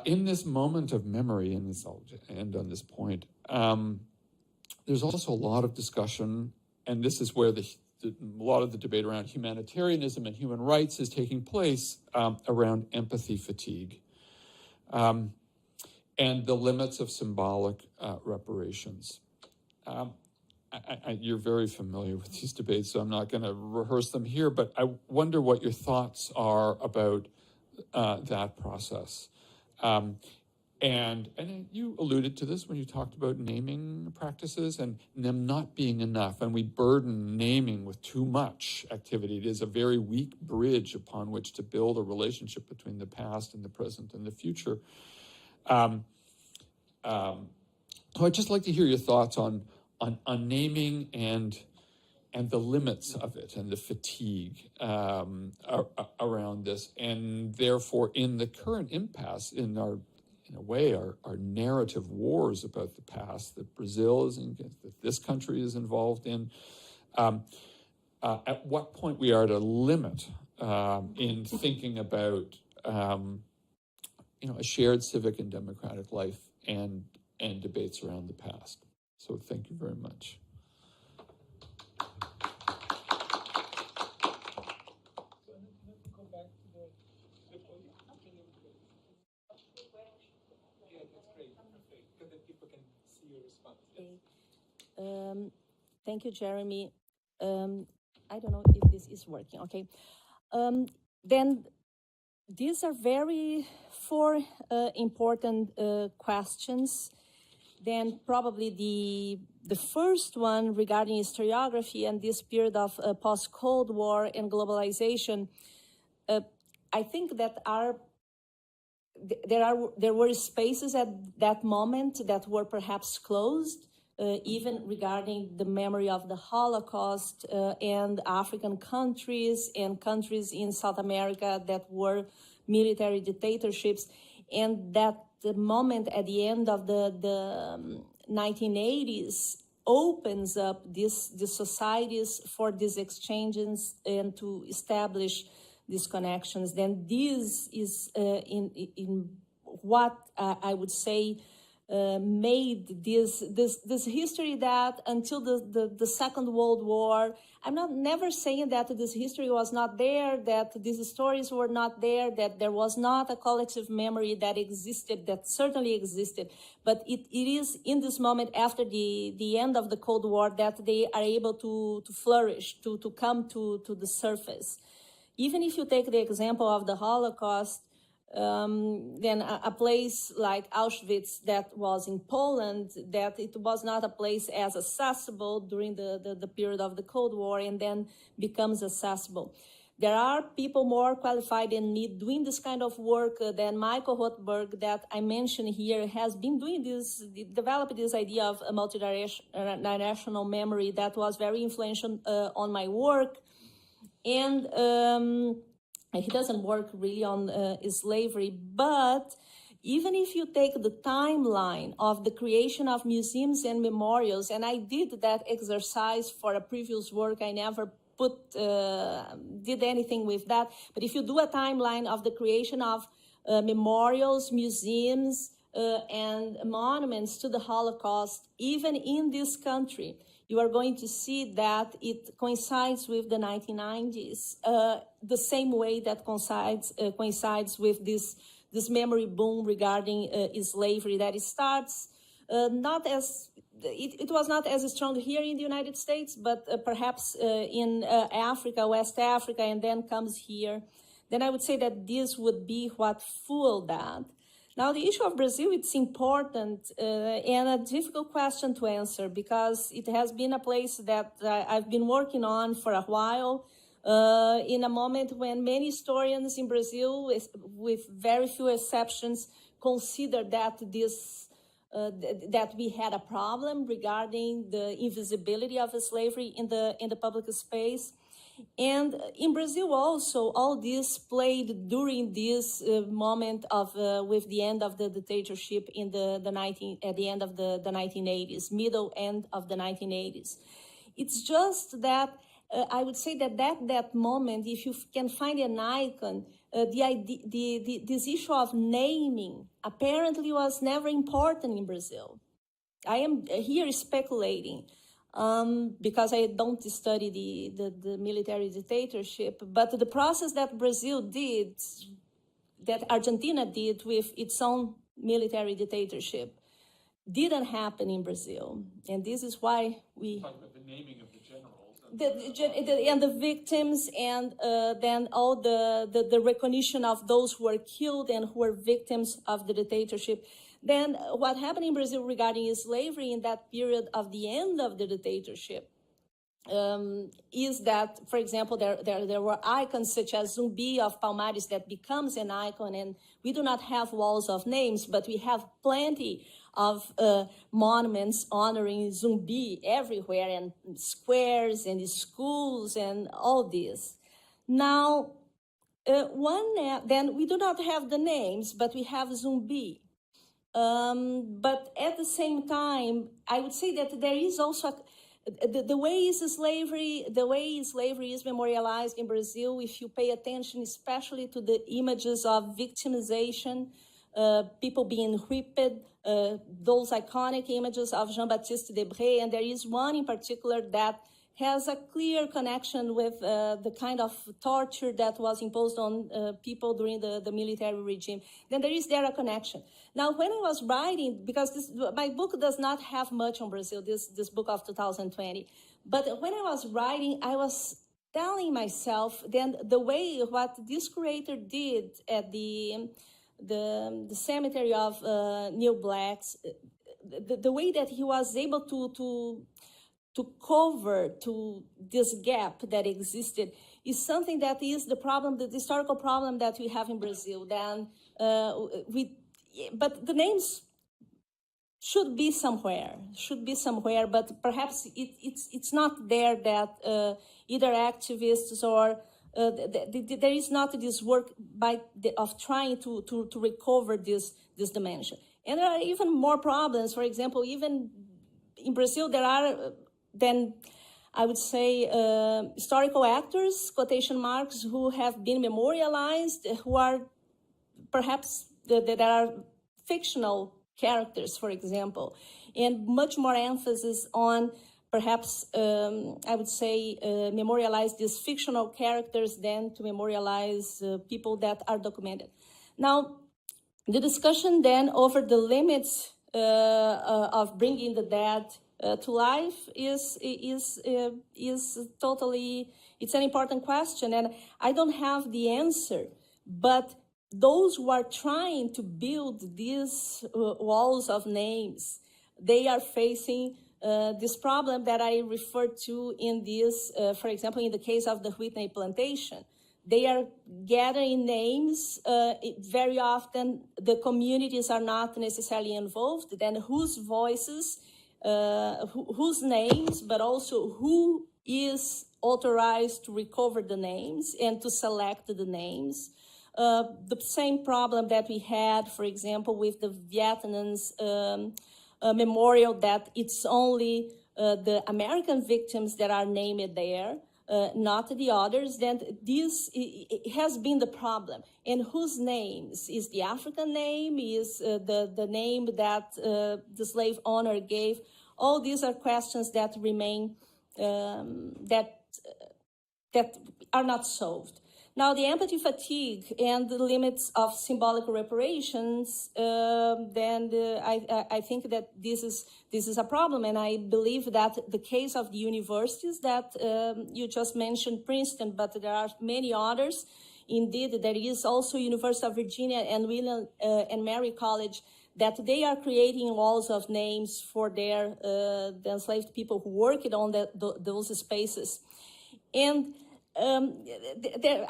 in this moment of memory, and this, I'll end on this point, there's also a lot of discussion, and this is where a lot of the debate around humanitarianism and human rights is taking place, around empathy fatigue, and the limits of symbolic reparations. You're very familiar with these debates, so I'm not going to rehearse them here, but I wonder what your thoughts are about that process. And you alluded to this when you talked about naming practices and them not being enough, and we burden naming with too much activity. It is a very weak bridge upon which to build a relationship between the past and the present and the future. So I'd just like to hear your thoughts on naming and the limits of it and the fatigue around this, and therefore in the current impasse in our narrative wars about the past that Brazil is in, that this country is involved in, at what point we are to limit in thinking about a shared civic and democratic life and debates around the past. So thank you very much. Thank you, Jeremy. I don't know if this is working, okay. Then these are four important questions. Then probably the first one regarding historiography and this period of post-Cold War and globalization, I think that there were spaces at that moment that were perhaps closed, even regarding the memory of the Holocaust and African countries and countries in South America that were military dictatorships, and that the moment at the end of the 1980s opens up these societies for these exchanges and to establish these connections. Then this is in what I would say made this history that until the Second World War, I'm never saying that this history was not there, that these stories were not there, that there was not a collective memory that existed, that certainly existed, but it is in this moment after the end of the Cold War that they are able to flourish, to come to the surface. Even if you take the example of the Holocaust, then a place like Auschwitz that was in Poland, that it was not a place as accessible during the period of the Cold War and then becomes accessible. There are people more qualified than me doing this kind of work than Michael Rothberg that I mentioned here has been doing this, developed this idea of a multinational memory that was very influential on my work. And he doesn't work really on slavery, but even if you take the timeline of the creation of museums and memorials, and I did that exercise for a previous work, I never did anything with that, but if you do a timeline of the creation of memorials, museums, and monuments to the Holocaust, even in this country, you are going to see that it coincides with the 1990s, the same way that coincides with this memory boom regarding slavery that it starts not as it was not as strong here in the United States, but perhaps in Africa, West Africa, and then comes here. Then I would say that this would be what fueled that. Now, the issue of Brazil, it's important and a difficult question to answer because it has been a place that I've been working on for a while in a moment when many historians in Brazil, with very few exceptions, consider that that we had a problem regarding the invisibility of slavery in the public space. And in Brazil also, all this played during this moment of with the end of the dictatorship in at the end of the 1980s, middle end of the 1980s. It's just that I would say that moment, if you can find an icon, this issue of naming apparently was never important in Brazil. I am here speculating. Because I don't study the military dictatorship, but the process that Brazil did, that Argentina did with its own military dictatorship, didn't happen in Brazil. And this is why we... Talk about the naming of the generals. And the victims, and then all the recognition of those who were killed and who were victims of the dictatorship. Then what happened in Brazil regarding slavery in that period of the end of the dictatorship is that, for example, there were icons such as Zumbi of Palmares that becomes an icon, and we do not have walls of names, but we have plenty of monuments honoring Zumbi everywhere, and squares and schools and all this. Now, then we do not have the names, but we have Zumbi. But at the same time, I would say that there is also the way slavery is memorialized in Brazil. If you pay attention, especially to the images of victimization, people being whipped, those iconic images of Jean-Baptiste Debré, and there is one in particular that has a clear connection with the kind of torture that was imposed on people during the military regime. Then there is a connection. Now, when I was writing, because my book does not have much on Brazil, this book of 2020, but when I was writing, I was telling myself then the way what this curator did at the cemetery of New Blacks, the way that he was able to cover to this gap that existed is something that is the problem, the historical problem that we have in Brazil. Then but the names should be somewhere, but perhaps it's not there that either activists or there is not this work of trying to recover this dimension. And there are even more problems. For example, even in Brazil, there are then I would say historical actors, quotation marks, who have been memorialized, who are perhaps there are fictional characters, for example, and much more emphasis on perhaps I would say memorialize these fictional characters than to memorialize people that are documented. Now, the discussion then over the limits of bringing the dead to life is totally, it's an important question, and I don't have the answer, but those who are trying to build these walls of names, they are facing this problem that I referred to in this, for example, in the case of the Whitney Plantation. They are gathering names. Very often, the communities are not necessarily involved. Then whose voices, whose names, but also who is authorized to recover the names and to select the names. The same problem that we had, for example, with the Vietnam's memorial, that it's only the American victims that are named there. not the others, then this has been the problem. And whose names? Is the African name? Is the name that the slave owner gave? All these are questions that remain, that are not solved. Now, the empathy fatigue and the limits of symbolic reparations, I think that this is a problem, and I believe that the case of the universities that you just mentioned, Princeton, but there are many others. Indeed, there is also University of Virginia and William and Mary College that they are creating walls of names for the enslaved people who worked on those spaces, and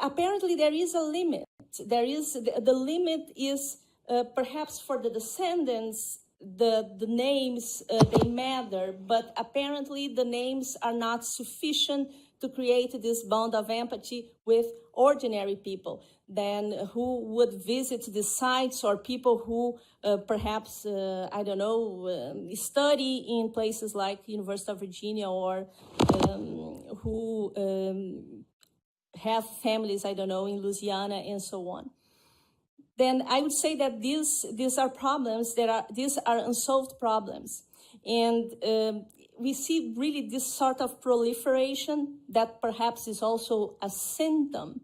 apparently there is a limit. The limit is perhaps for the descendants, the names, they matter, but apparently the names are not sufficient to create this bond of empathy with ordinary people then who would visit the sites, or people who perhaps, I don't know, study in places like University of Virginia, or who have families, I don't know, in Louisiana and so on. Then I would say that these are problems these are unsolved problems. And we see really this sort of proliferation that perhaps is also a symptom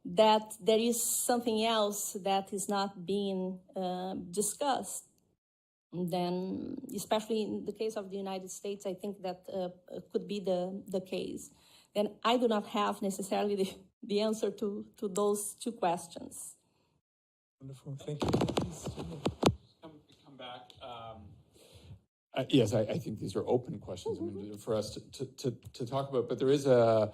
that there is something else that is not being discussed. And then, especially in the case of the United States, I think that could be the case. Then I do not have necessarily the answer to those two questions. Wonderful, thank you. Please, come back. Yes, I think these are open questions, I mean, for us to talk about. But there is a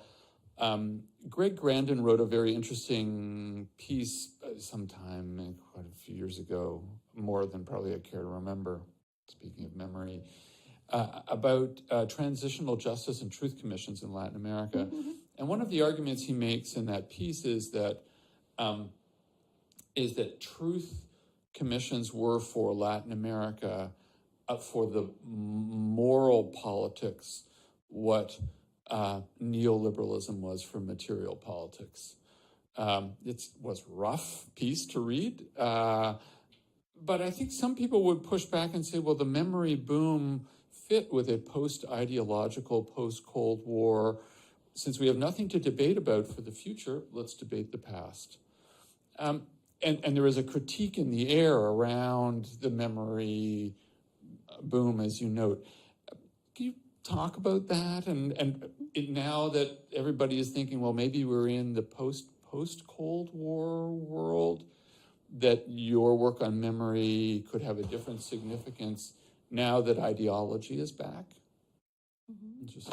Greg Grandin wrote a very interesting piece sometime quite a few years ago, more than probably I care to remember. Speaking of memory. About transitional justice and truth commissions in Latin America. Mm-hmm. And one of the arguments he makes in that piece is that truth commissions were for Latin America, for the moral politics, what neoliberalism was for material politics. It was a rough piece to read, but I think some people would push back and say, well, the memory boom fit with a post-ideological, post-Cold War. Since we have nothing to debate about for the future, let's debate the past. And there is a critique in the air around the memory boom, as you note. Can you talk about that? And now that everybody is thinking, well, maybe we're in the post-Cold War world, that your work on memory could have a different significance now that ideology is back? Mm-hmm. Just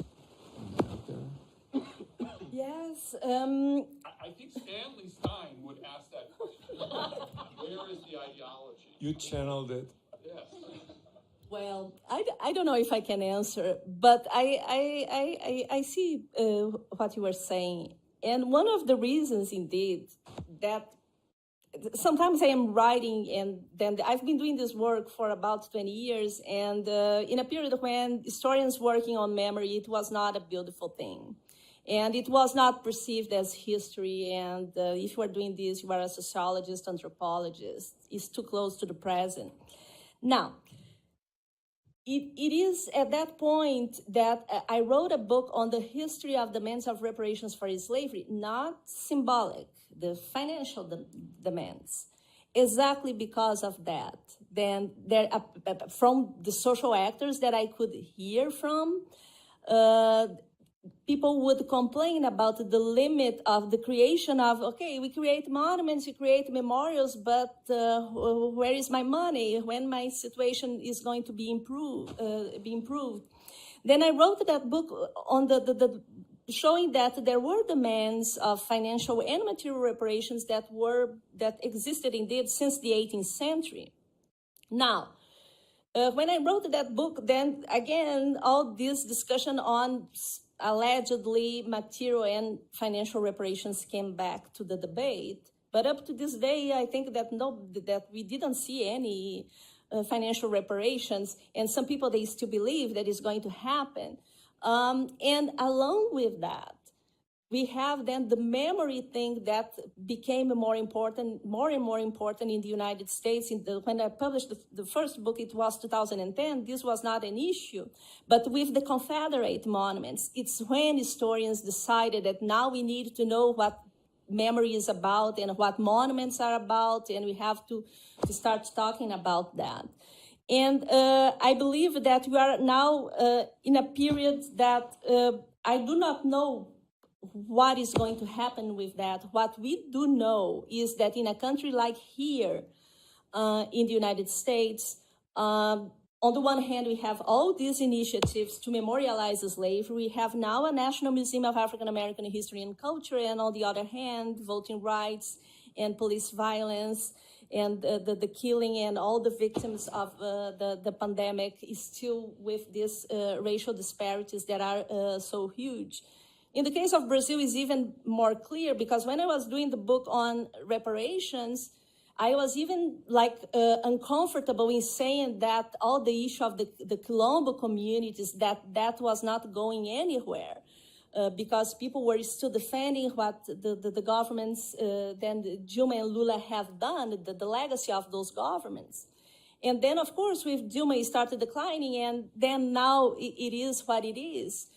out there. Yes. I think Stanley Stein would ask that question. Where is the ideology? You channeled it. Yes. Well, I don't know if I can answer, but I see what you were saying. And one of the reasons, indeed, that sometimes I am writing, and then I've been doing this work for about 20 years, and in a period when historians working on memory, it was not a beautiful thing. And it was not perceived as history, and if you are doing this, you are a sociologist, anthropologist. It's too close to the present. Now, it is at that point that I wrote a book on the history of demands of reparations for slavery, not symbolic, the financial demands, exactly because of that. Then there, from the social actors that I could hear from, people would complain about the limit of the creation of, okay, we create monuments, we create memorials, but where is my money? When my situation is going to be improved? Then I wrote that book on the showing that there were demands of financial and material reparations that existed indeed since the 18th century. Now, when I wrote that book, then again, all this discussion on allegedly material and financial reparations came back to the debate. But up to this day, I think that that we didn't see any financial reparations, and some people, they still believe that is going to happen. And along with that, we have then the memory thing that became more and more important in the United States. When I published the first book, it was 2010. This was not an issue. But with the Confederate monuments, it's when historians decided that now we need to know what memory is about and what monuments are about, and we have to start talking about that. And I believe that we are now in a period that I do not know what is going to happen with that. What we do know is that in a country like here in the United States, on the one hand, we have all these initiatives to memorialize slavery. We have now a National Museum of African American History and Culture, and on the other hand, voting rights and police violence and the killing and all the victims of the pandemic is still with these racial disparities that are so huge. In the case of Brazil, is even more clear, because when I was doing the book on reparations, I was even uncomfortable in saying that all the issue of the Quilombo communities, that was not going anywhere, because people were still defending what the governments, then Dilma and Lula have done, the legacy of those governments. And then, of course, with Dilma, it started declining, and then now it is what it is.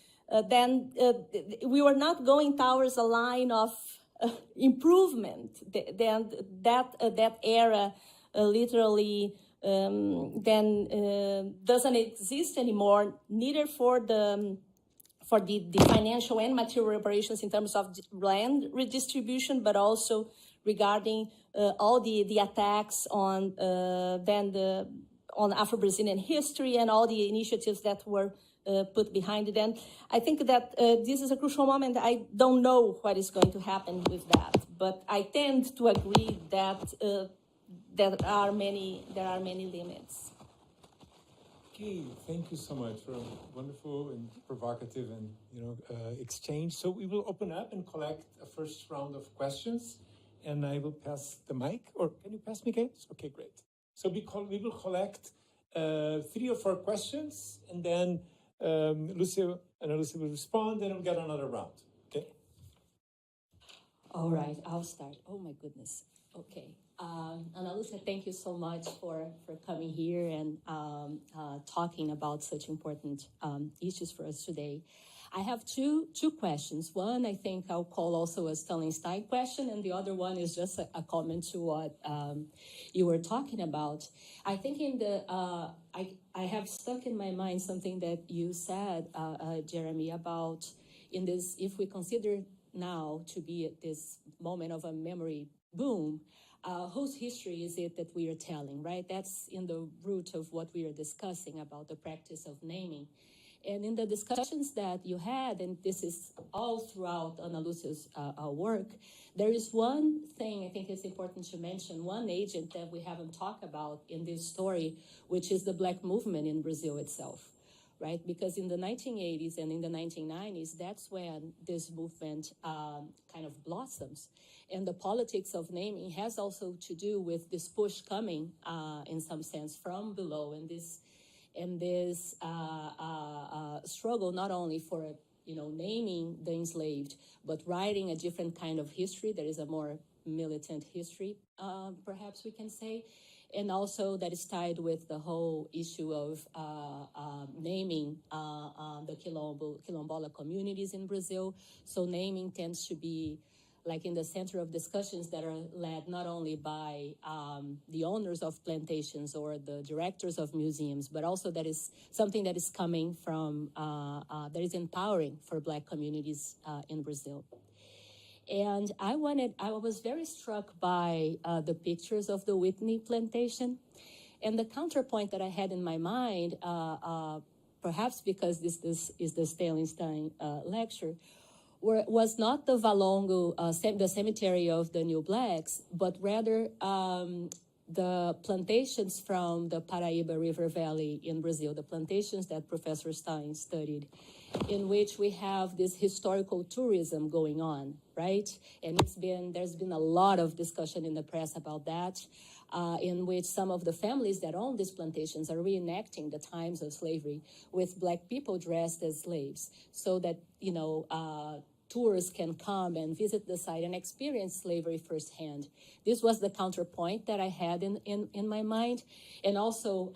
Then we were not going towards a line of improvement. Then that era literally then doesn't exist anymore, neither for the financial and material reparations in terms of land redistribution, but also regarding all the attacks on on Afro-Brazilian history and all the initiatives that were put behind it. And I think that this is a crucial moment. I don't know what is going to happen with that, but I tend to agree that there are many limits. Okay, thank you so much for a wonderful and provocative and exchange. So we will open up and collect a first round of questions, and I will pass the mic. Or can you pass me, guys? Okay, great. So we will collect 3 or 4 questions, and then Lucia will respond, and we'll get another round. Okay. All right, I'll start. Oh my goodness. Okay. Ana Lucia, thank you so much for coming here and talking about such important issues for us today. I have two questions. One, I think I'll call also a Stanley Stein question, and the other one is just a comment to what you were talking about. I think I have stuck in my mind something that you said, Jeremy, about in this, if we consider now to be at this moment of a memory boom, whose history is it that we are telling, right? That's in the root of what we are discussing about the practice of naming. And in the discussions that you had, and this is all throughout Ana Lucia's work, there is one thing I think it's important to mention, one agent that we haven't talked about in this story, which is the Black movement in Brazil itself, right? Because in the 1980s and in the 1990s, that's when this movement kind of blossoms. And the politics of naming has also to do with this push coming, in some sense, from below, and this struggle not only for naming the enslaved, but writing a different kind of history that is a more militant history, perhaps we can say, and also that is tied with the whole issue of naming the Quilombola communities in Brazil. So naming tends to be like in the center of discussions that are led not only by the owners of plantations or the directors of museums, but also that is something that is coming from, that is empowering for Black communities in Brazil. And I was very struck by the pictures of the Whitney Plantation. And the counterpoint that I had in my mind, perhaps because this is the Stanley Stein lecture, was not the Valongo, the cemetery of the New Blacks, but rather the plantations from the Paraíba River Valley in Brazil, the plantations that Professor Stein studied, in which we have this historical tourism going on, right? And there's been a lot of discussion in the press about that, in which some of the families that own these plantations are reenacting the times of slavery with Black people dressed as slaves, so that, tours can come and visit the site and experience slavery firsthand. This was the counterpoint that I had in my mind. And also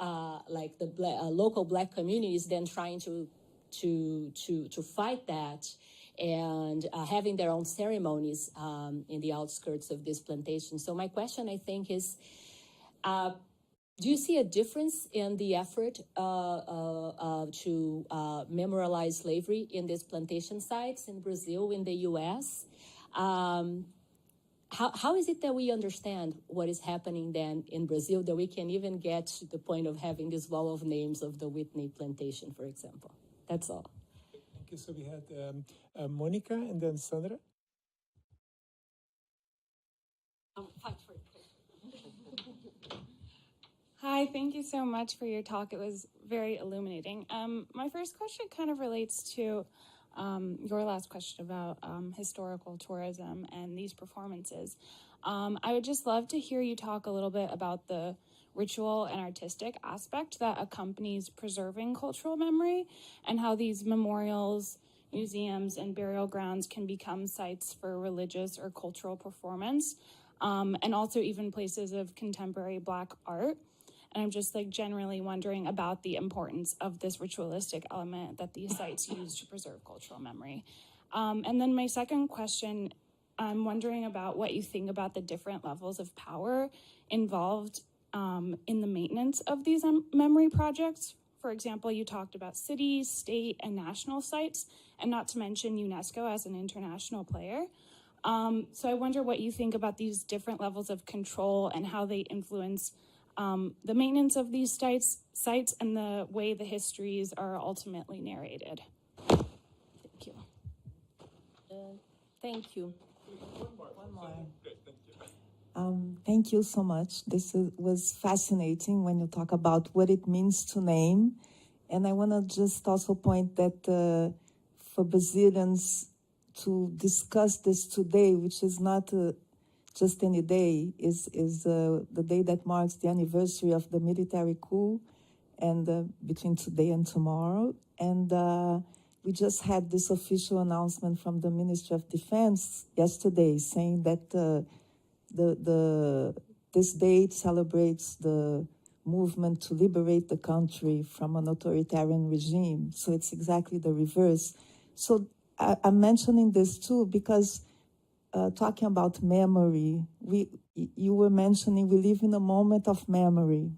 like the local Black communities then trying to fight that and having their own ceremonies in the outskirts of this plantation. So my question, I think, is, do you see a difference in the effort to memorialize slavery in these plantation sites in Brazil, in the U.S.? How is it that we understand what is happening then in Brazil, that we can even get to the point of having this wall of names of the Whitney Plantation, for example? That's all. Thank you. So we had Monica and then Sandra. Fight for it. Hi, thank you so much for your talk. It was very illuminating. My first question kind of relates to your last question about historical tourism and these performances. I would just love to hear you talk a little bit about the ritual and artistic aspect that accompanies preserving cultural memory, and how these memorials, museums, and burial grounds can become sites for religious or cultural performance, and also even places of contemporary Black art. And I'm just like generally wondering about the importance of this ritualistic element that these sites use to preserve cultural memory. And then my second question, I'm wondering about what you think about the different levels of power involved in the maintenance of these memory projects. For example, you talked about cities, state, and national sites, and not to mention UNESCO as an international player. So I wonder what you think about these different levels of control and how they influence the maintenance of these sites and the way the histories are ultimately narrated. Thank you. Thank you. One more. Thank you so much. This was fascinating when you talk about what it means to name. And I want to just also point that for Brazilians to discuss this today, which is not just any day, is the day that marks the anniversary of the military coup, and between today and tomorrow. And we just had this official announcement from the Ministry of Defense yesterday saying that this date celebrates the movement to liberate the country from an authoritarian regime. So it's exactly the reverse. So I'm mentioning this too because talking about memory, you were mentioning we live in a moment of memory.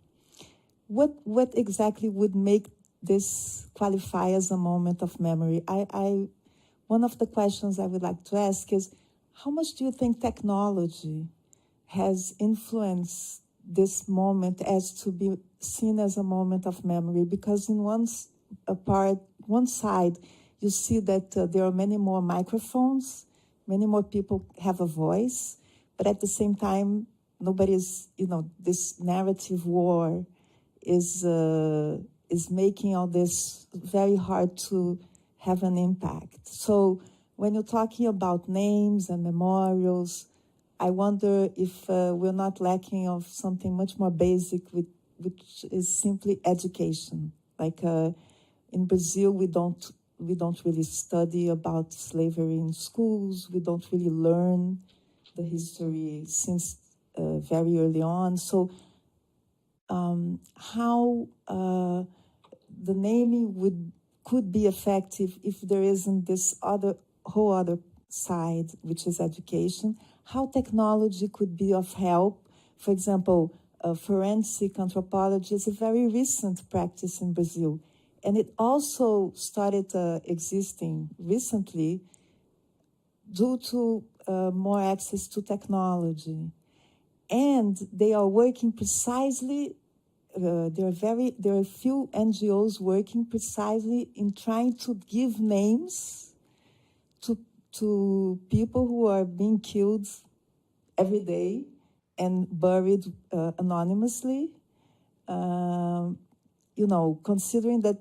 What exactly would make this qualify as a moment of memory? One of the questions I would like to ask is, how much do you think technology has influenced this moment as to be seen as a moment of memory? Because in one side, you see that there are many more microphones, many more people have a voice, but at the same time, nobody's, this narrative war is making all this very hard to have an impact. So when you're talking about names and memorials, I wonder if we're not lacking of something much more basic, which is simply education. Like in Brazil, we don't really study about slavery in schools. We don't really learn the history since very early on. So how the naming could be effective if there isn't this whole other side, which is education. How technology could be of help. For example, forensic anthropology is a very recent practice in Brazil. And it also started existing recently due to more access to technology. And they are working precisely, there are a few NGOs working precisely in trying to give names to people who are being killed every day and buried anonymously, considering that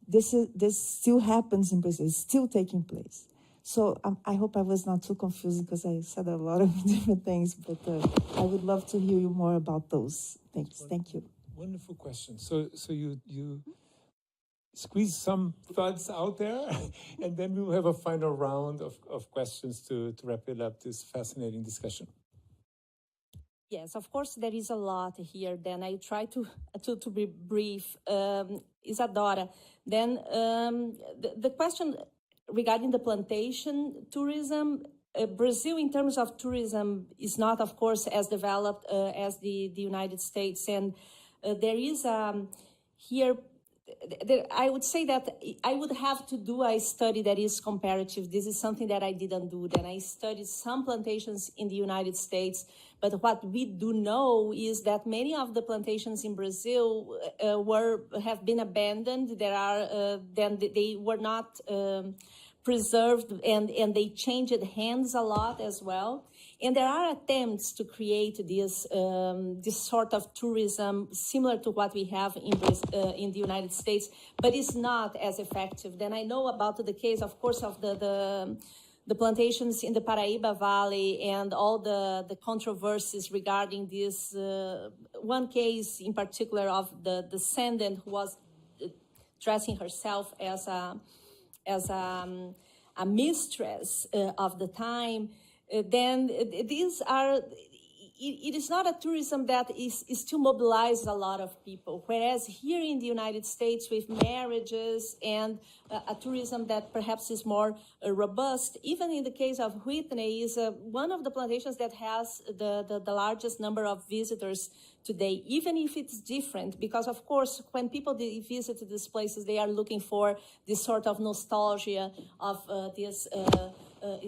this still happens in Brazil, it's still taking place. So I hope I was not too confusing because I said a lot of different things, but I would love to hear you more about those things. Thank you. Wonderful question. So you squeeze some thoughts out there, and then we will have a final round of questions to wrap it up, this fascinating discussion. Yes, of course, there is a lot here. Then I try to be brief. Isadora, then the question regarding the plantation tourism, Brazil in terms of tourism is not, of course, as developed as the United States. And there is here, I would say that I would have to do a study that is comparative. This is something that I didn't do. Then I studied some plantations in the United States, but what we do know is that many of the plantations in Brazil have been abandoned. There are then they were not preserved, and they changed hands a lot as well. And there are attempts to create this sort of tourism similar to what we have in the United States, but it's not as effective. Then I know about the case, of course, of the plantations in the Paraíba Valley and all the controversies regarding this one case in particular of the descendant who was dressing herself as a mistress of the time. Then these are, it is not a tourism that is to mobilize a lot of people. Whereas here in the United States with marriages and a tourism that perhaps is more robust, even in the case of Whitney, is one of the plantations that has the largest number of visitors today, even if it's different, because of course, when people visit these places, they are looking for this sort of nostalgia of this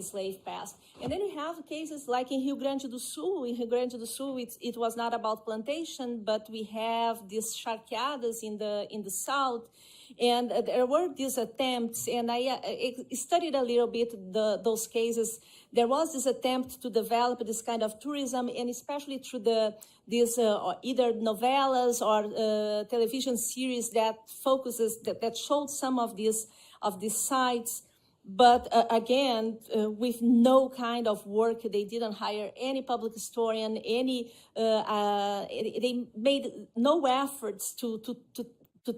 slave past. And then you have cases like in Rio Grande do Sul. In Rio Grande do Sul, it was not about plantation, but we have these charqueadas in the south. And there were these attempts, and I studied a little bit those cases. There was this attempt to develop this kind of tourism, and especially through these either novellas or television series that focuses, that showed some of these sites. But again, with no kind of work, they didn't hire any public historian, they made no efforts to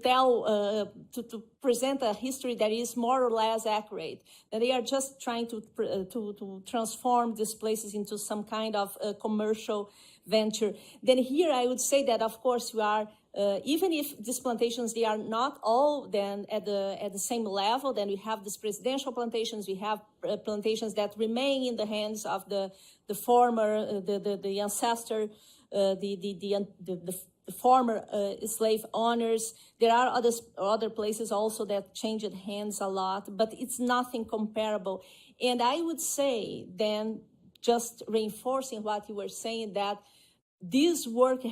tell, to present a history that is more or less accurate. And they are just trying to transform these places into some kind of commercial venture. Then here I would say that, of course, you are, even if these plantations, they are not all then at the same level, then we have these presidential plantations, we have plantations that remain in the hands of the former, the ancestor, the former slave owners. There are other places also that changed hands a lot, but it's nothing comparable. And I would say then, just reinforcing what you were saying, that this work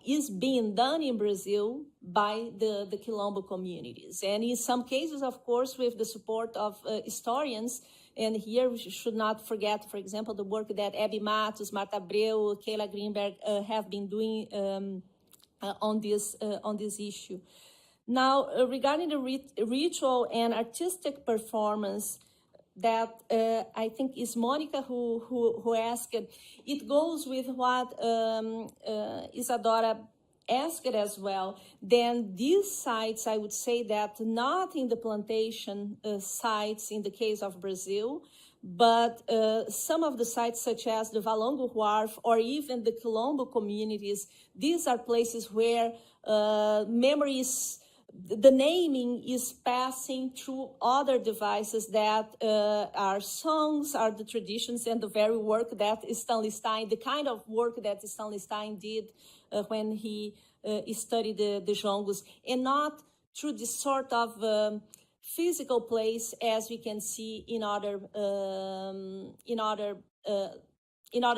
is being done in Brazil by the Quilombo communities. And in some cases, of course, with the support of historians. And here we should not forget, for example, the work that Abby Matos, Marta Abreu, Kayla Greenberg have been doing on this issue. Now, regarding the ritual and artistic performance, that I think is Monica who asked it. It goes with what Isadora asked as well. Then these sites, I would say that not in the plantation sites in the case of Brazil, but some of the sites such as the Valongo Wharf or even the Quilombo communities, these are places where memories, the naming is passing through other devices that are songs, are the traditions, and the very work that Stanley Stein, the kind of work that Stanley Stein did when he studied the Jongos, and not through this sort of physical place as we can see in other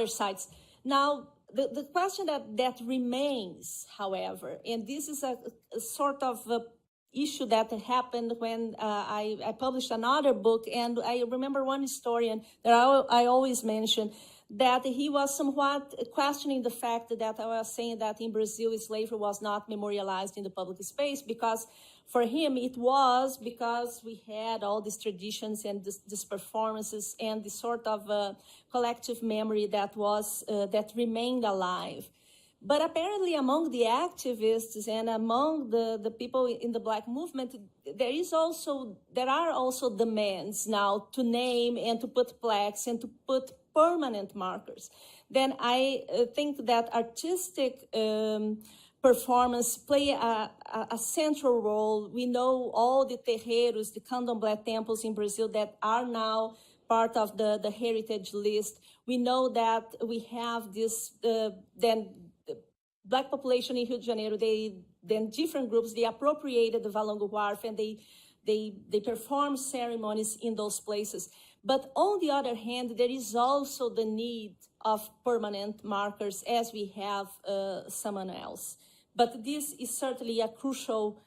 sites. Now, the question that remains, however, and this is a sort of issue that happened when I published another book, and I remember one historian that I always mention, that he was somewhat questioning the fact that I was saying that in Brazil, slavery was not memorialized in the public space, because for him, it was because we had all these traditions and these performances and the sort of collective memory that remained alive. But apparently among the activists and among the people in the Black movement, there are also demands now to name and to put plaques and to put permanent markers. Then I think that artistic performance play a central role. We know all the terreiros, the candomblé temples in Brazil that are now part of the heritage list. We know that we have this, then the Black population in Rio de Janeiro, then different groups, they appropriated the Valongo Wharf and they perform ceremonies in those places. But on the other hand, there is also the need of permanent markers as we have someone else. But this is certainly a crucial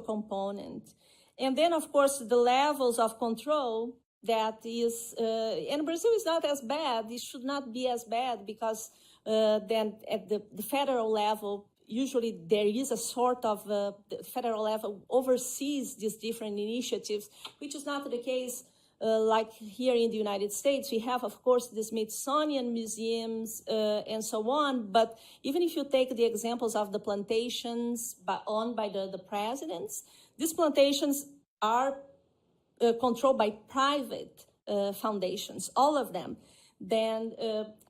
component. And then, of course, the levels of control that is, and Brazil is not as bad. It should not be as bad because then at the federal level, usually there is a sort of, the federal level oversees these different initiatives, which is not the case like here in the United States. We have, of course, the Smithsonian museums and so on. But even if you take the examples of the plantations owned by the presidents, these plantations are controlled by private foundations, all of them. Then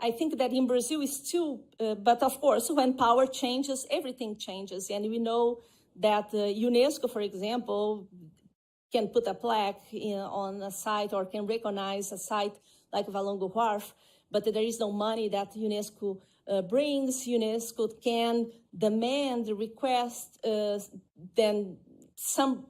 I think that in Brazil is still, but of course, when power changes, everything changes. And we know that UNESCO, for example, can put a plaque on a site or can recognize a site like Valongo Wharf, but there is no money that UNESCO brings. UNESCO can demand, request then some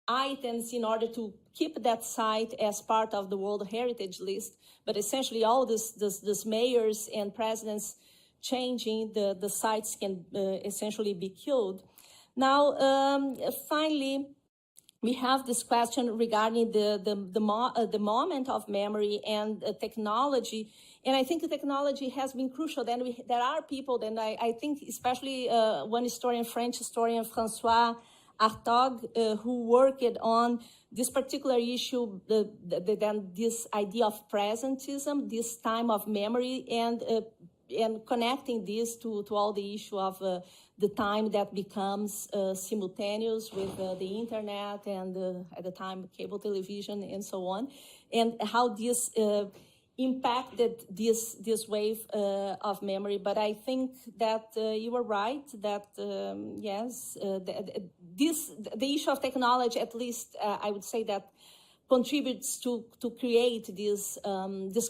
items in order to keep that site as part of the World Heritage List. But essentially all this mayors and presidents changing, the sites can essentially be killed. Now, finally, we have this question regarding the moment of memory and technology. And I think the technology has been crucial. Then there are people, then I think especially one historian, French historian, François Hartog, who worked on this particular issue, then this idea of presentism, this time of memory, and connecting this to all the issue of the time that becomes simultaneous with the internet and at the time cable television and so on, and how this impacted this wave of memory. But I think that you were right that yes, the issue of technology, at least I would say that contributes to create these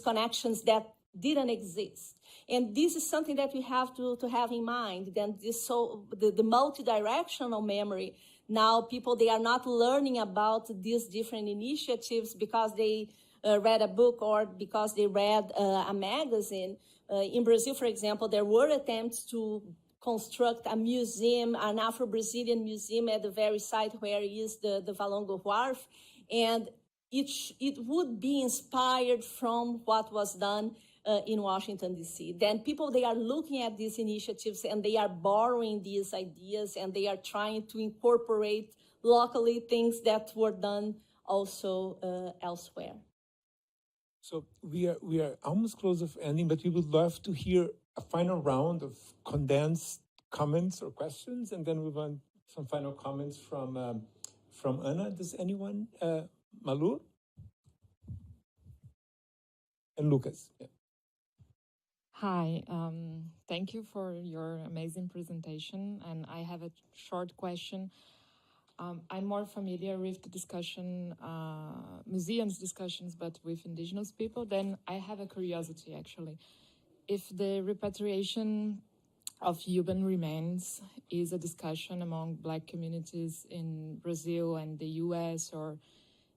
connections that didn't exist. And this is something that we have to have in mind. Then the multi-directional memory. Now people, they are not learning about these different initiatives because they read a book or because they read a magazine. In Brazil, for example, there were attempts to construct a museum, an Afro-Brazilian museum at the very site where is the Valongo Wharf. And it would be inspired from what was done in Washington, D.C. Then people, they are looking at these initiatives and they are borrowing these ideas and they are trying to incorporate locally things that were done also elsewhere. So we are almost close of ending, but we would love to hear a final round of condensed comments or questions, and then we want some final comments from Ana. Does anyone, Malu? And Lucas. Yeah. Hi, thank you for your amazing presentation. And I have a short question. I'm more familiar with the discussion, museums discussions, but with indigenous people. Then I have a curiosity, actually. If the repatriation of human remains is a discussion among Black communities in Brazil and the US, or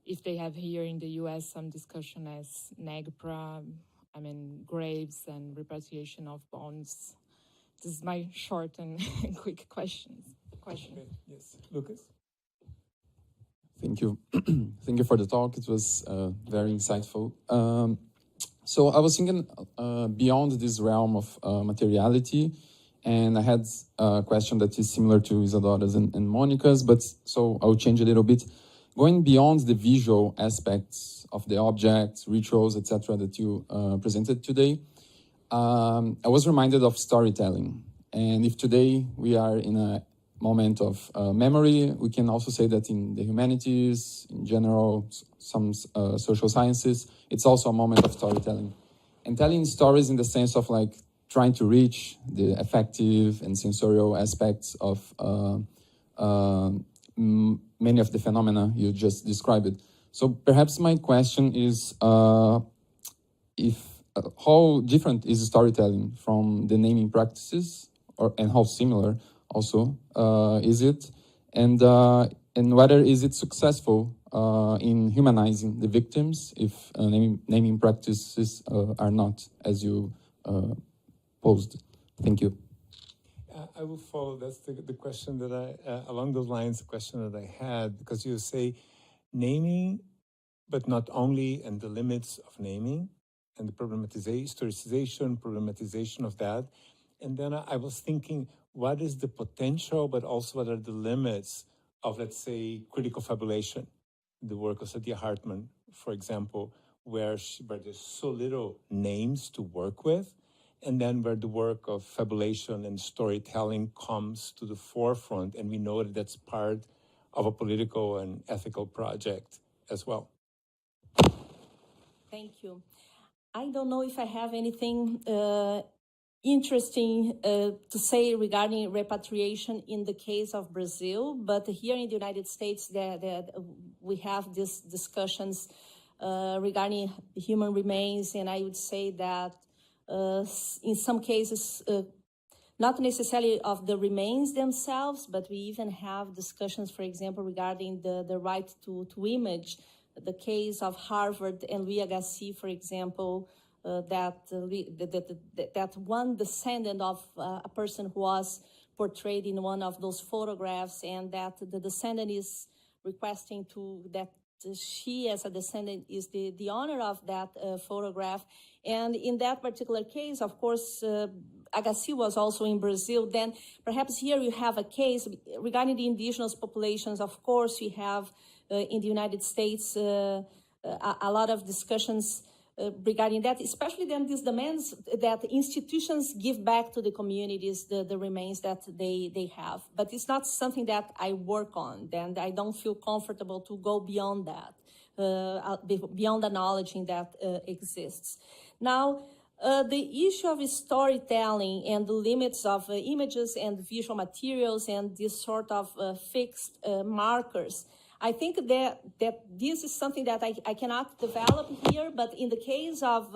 if they have here in the US some discussion as NEGPRA, graves and repatriation of bones. This is my short and quick question. Okay. Yes, Lucas. Thank you. Thank you for the talk. It was very insightful. So I was thinking beyond this realm of materiality, and I had a question that is similar to Isadora's and Monica's, but so I'll change a little bit. Going beyond the visual aspects of the objects, rituals, etc., that you presented today, I was reminded of storytelling. And if today we are in a moment of memory, we can also say that in the humanities, in general, some social sciences, it's also a moment of storytelling. And telling stories in the sense of like trying to reach the affective and sensorial aspects of many of the phenomena you just described. So perhaps my question is how different is storytelling from the naming practices, and how similar also is it, and whether is it successful in humanizing the victims if naming practices are not as you posed. Thank you. I will follow. That's the question that along those lines, the question that I had, because you say naming, but not only, and the limits of naming, and the problematization of that. And then I was thinking, what is the potential, but also what are the limits of, let's say, critical fabulation, the work of Sadia Hartman, for example, where there's so little names to work with, and then where the work of fabulation and storytelling comes to the forefront, and we know that that's part of a political and ethical project as well. Thank you. I don't know if I have anything interesting to say regarding repatriation in the case of Brazil, but here in the United States, we have these discussions regarding human remains, and I would say that in some cases, not necessarily of the remains themselves, but we even have discussions, for example, regarding the right to image. The case of Harvard and Louis Agassiz, for example, that one descendant of a person who was portrayed in one of those photographs, and that the descendant is requesting that she, as a descendant, is the owner of that photograph. And in that particular case, of course, Agassiz was also in Brazil. Then perhaps here you have a case regarding the indigenous populations. Of course, we have in the United States a lot of discussions regarding that, especially then these demands that institutions give back to the communities, the remains that they have. But it's not something that I work on, then I don't feel comfortable to go beyond that, beyond acknowledging that exists. Now, the issue of storytelling and the limits of images and visual materials and this sort of fixed markers, I think that this is something that I cannot develop here, but in the case of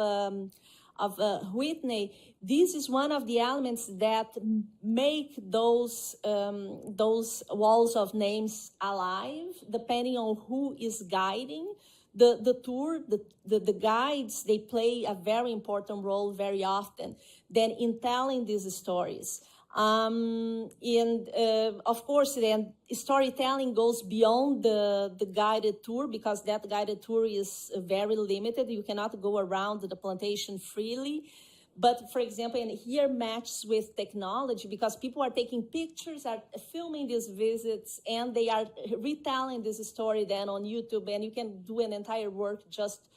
Whitney, this is one of the elements that make those walls of names alive, depending on who is guiding the tour. The guides, they play a very important role very often then in telling these stories. Of course, then storytelling goes beyond the guided tour, because that guided tour is very limited. You cannot go around the plantation freely. But for example, and here matches with technology, because people are taking pictures, are filming these visits, and they are retelling this story then on YouTube, and you can do an entire work just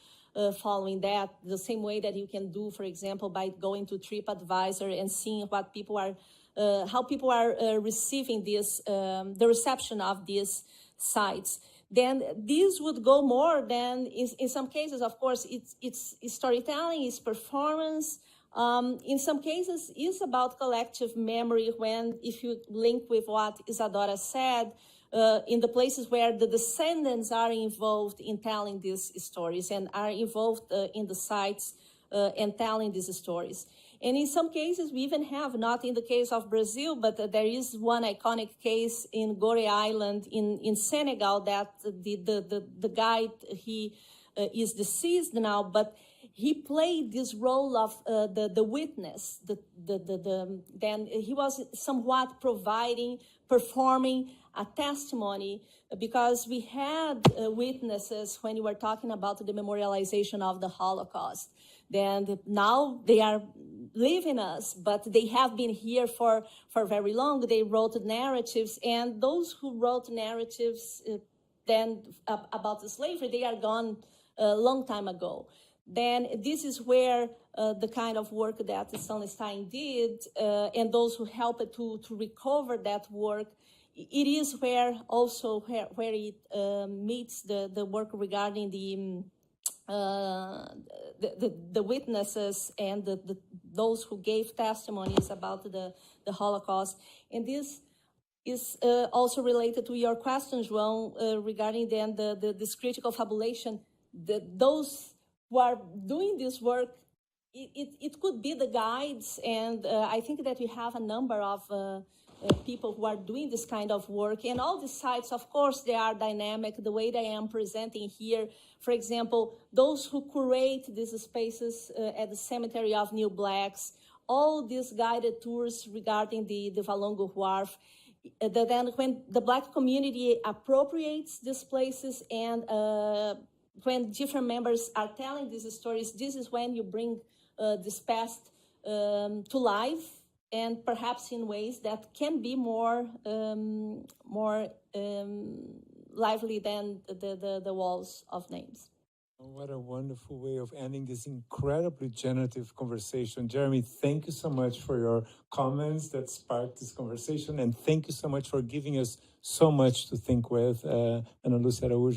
following that, the same way that you can do, for example, by going to TripAdvisor and seeing what people are how people are receiving this, the reception of these sites. Then this would go more than, in some cases, of course, it's storytelling, it's performance. In some cases, it's about collective memory when, if you link with what Isadora said, in the places where the descendants are involved in telling these stories and are involved in the sites and telling these stories. And in some cases, we even have, not in the case of Brazil, but there is one iconic case in Gorée Island in Senegal that the guide, he is deceased now, but he played this role of the witness. Then he was somewhat performing a testimony, because we had witnesses when we were talking about the memorialization of the Holocaust. Then now they are leaving us, but they have been here for very long. They wrote narratives, and those who wrote narratives then about the slavery, they are gone a long time ago. then this is where the kind of work that Stein did and those who helped to recover that work, it is where also where it meets the work regarding the witnesses and those who gave testimonies about the Holocaust. And this is also related to your question, João, regarding then this critical fabulation. Those who are doing this work, it could be the guides, and I think that we have a number of people who are doing this kind of work. And all the sites, of course, they are dynamic, the way that I am presenting here. For example, those who curate these spaces at the Cemetery of New Blacks, all these guided tours regarding the Valongo Wharf. Then when the Black community appropriates these places and when different members are telling these stories, this is when you bring this past to life, and perhaps in ways that can be more lively than the walls of names. What a wonderful way of ending this incredibly generative conversation. Jeremy, thank you so much for your comments that sparked this conversation, and thank you so much for giving us so much to think with, Ana Lucia Araújo.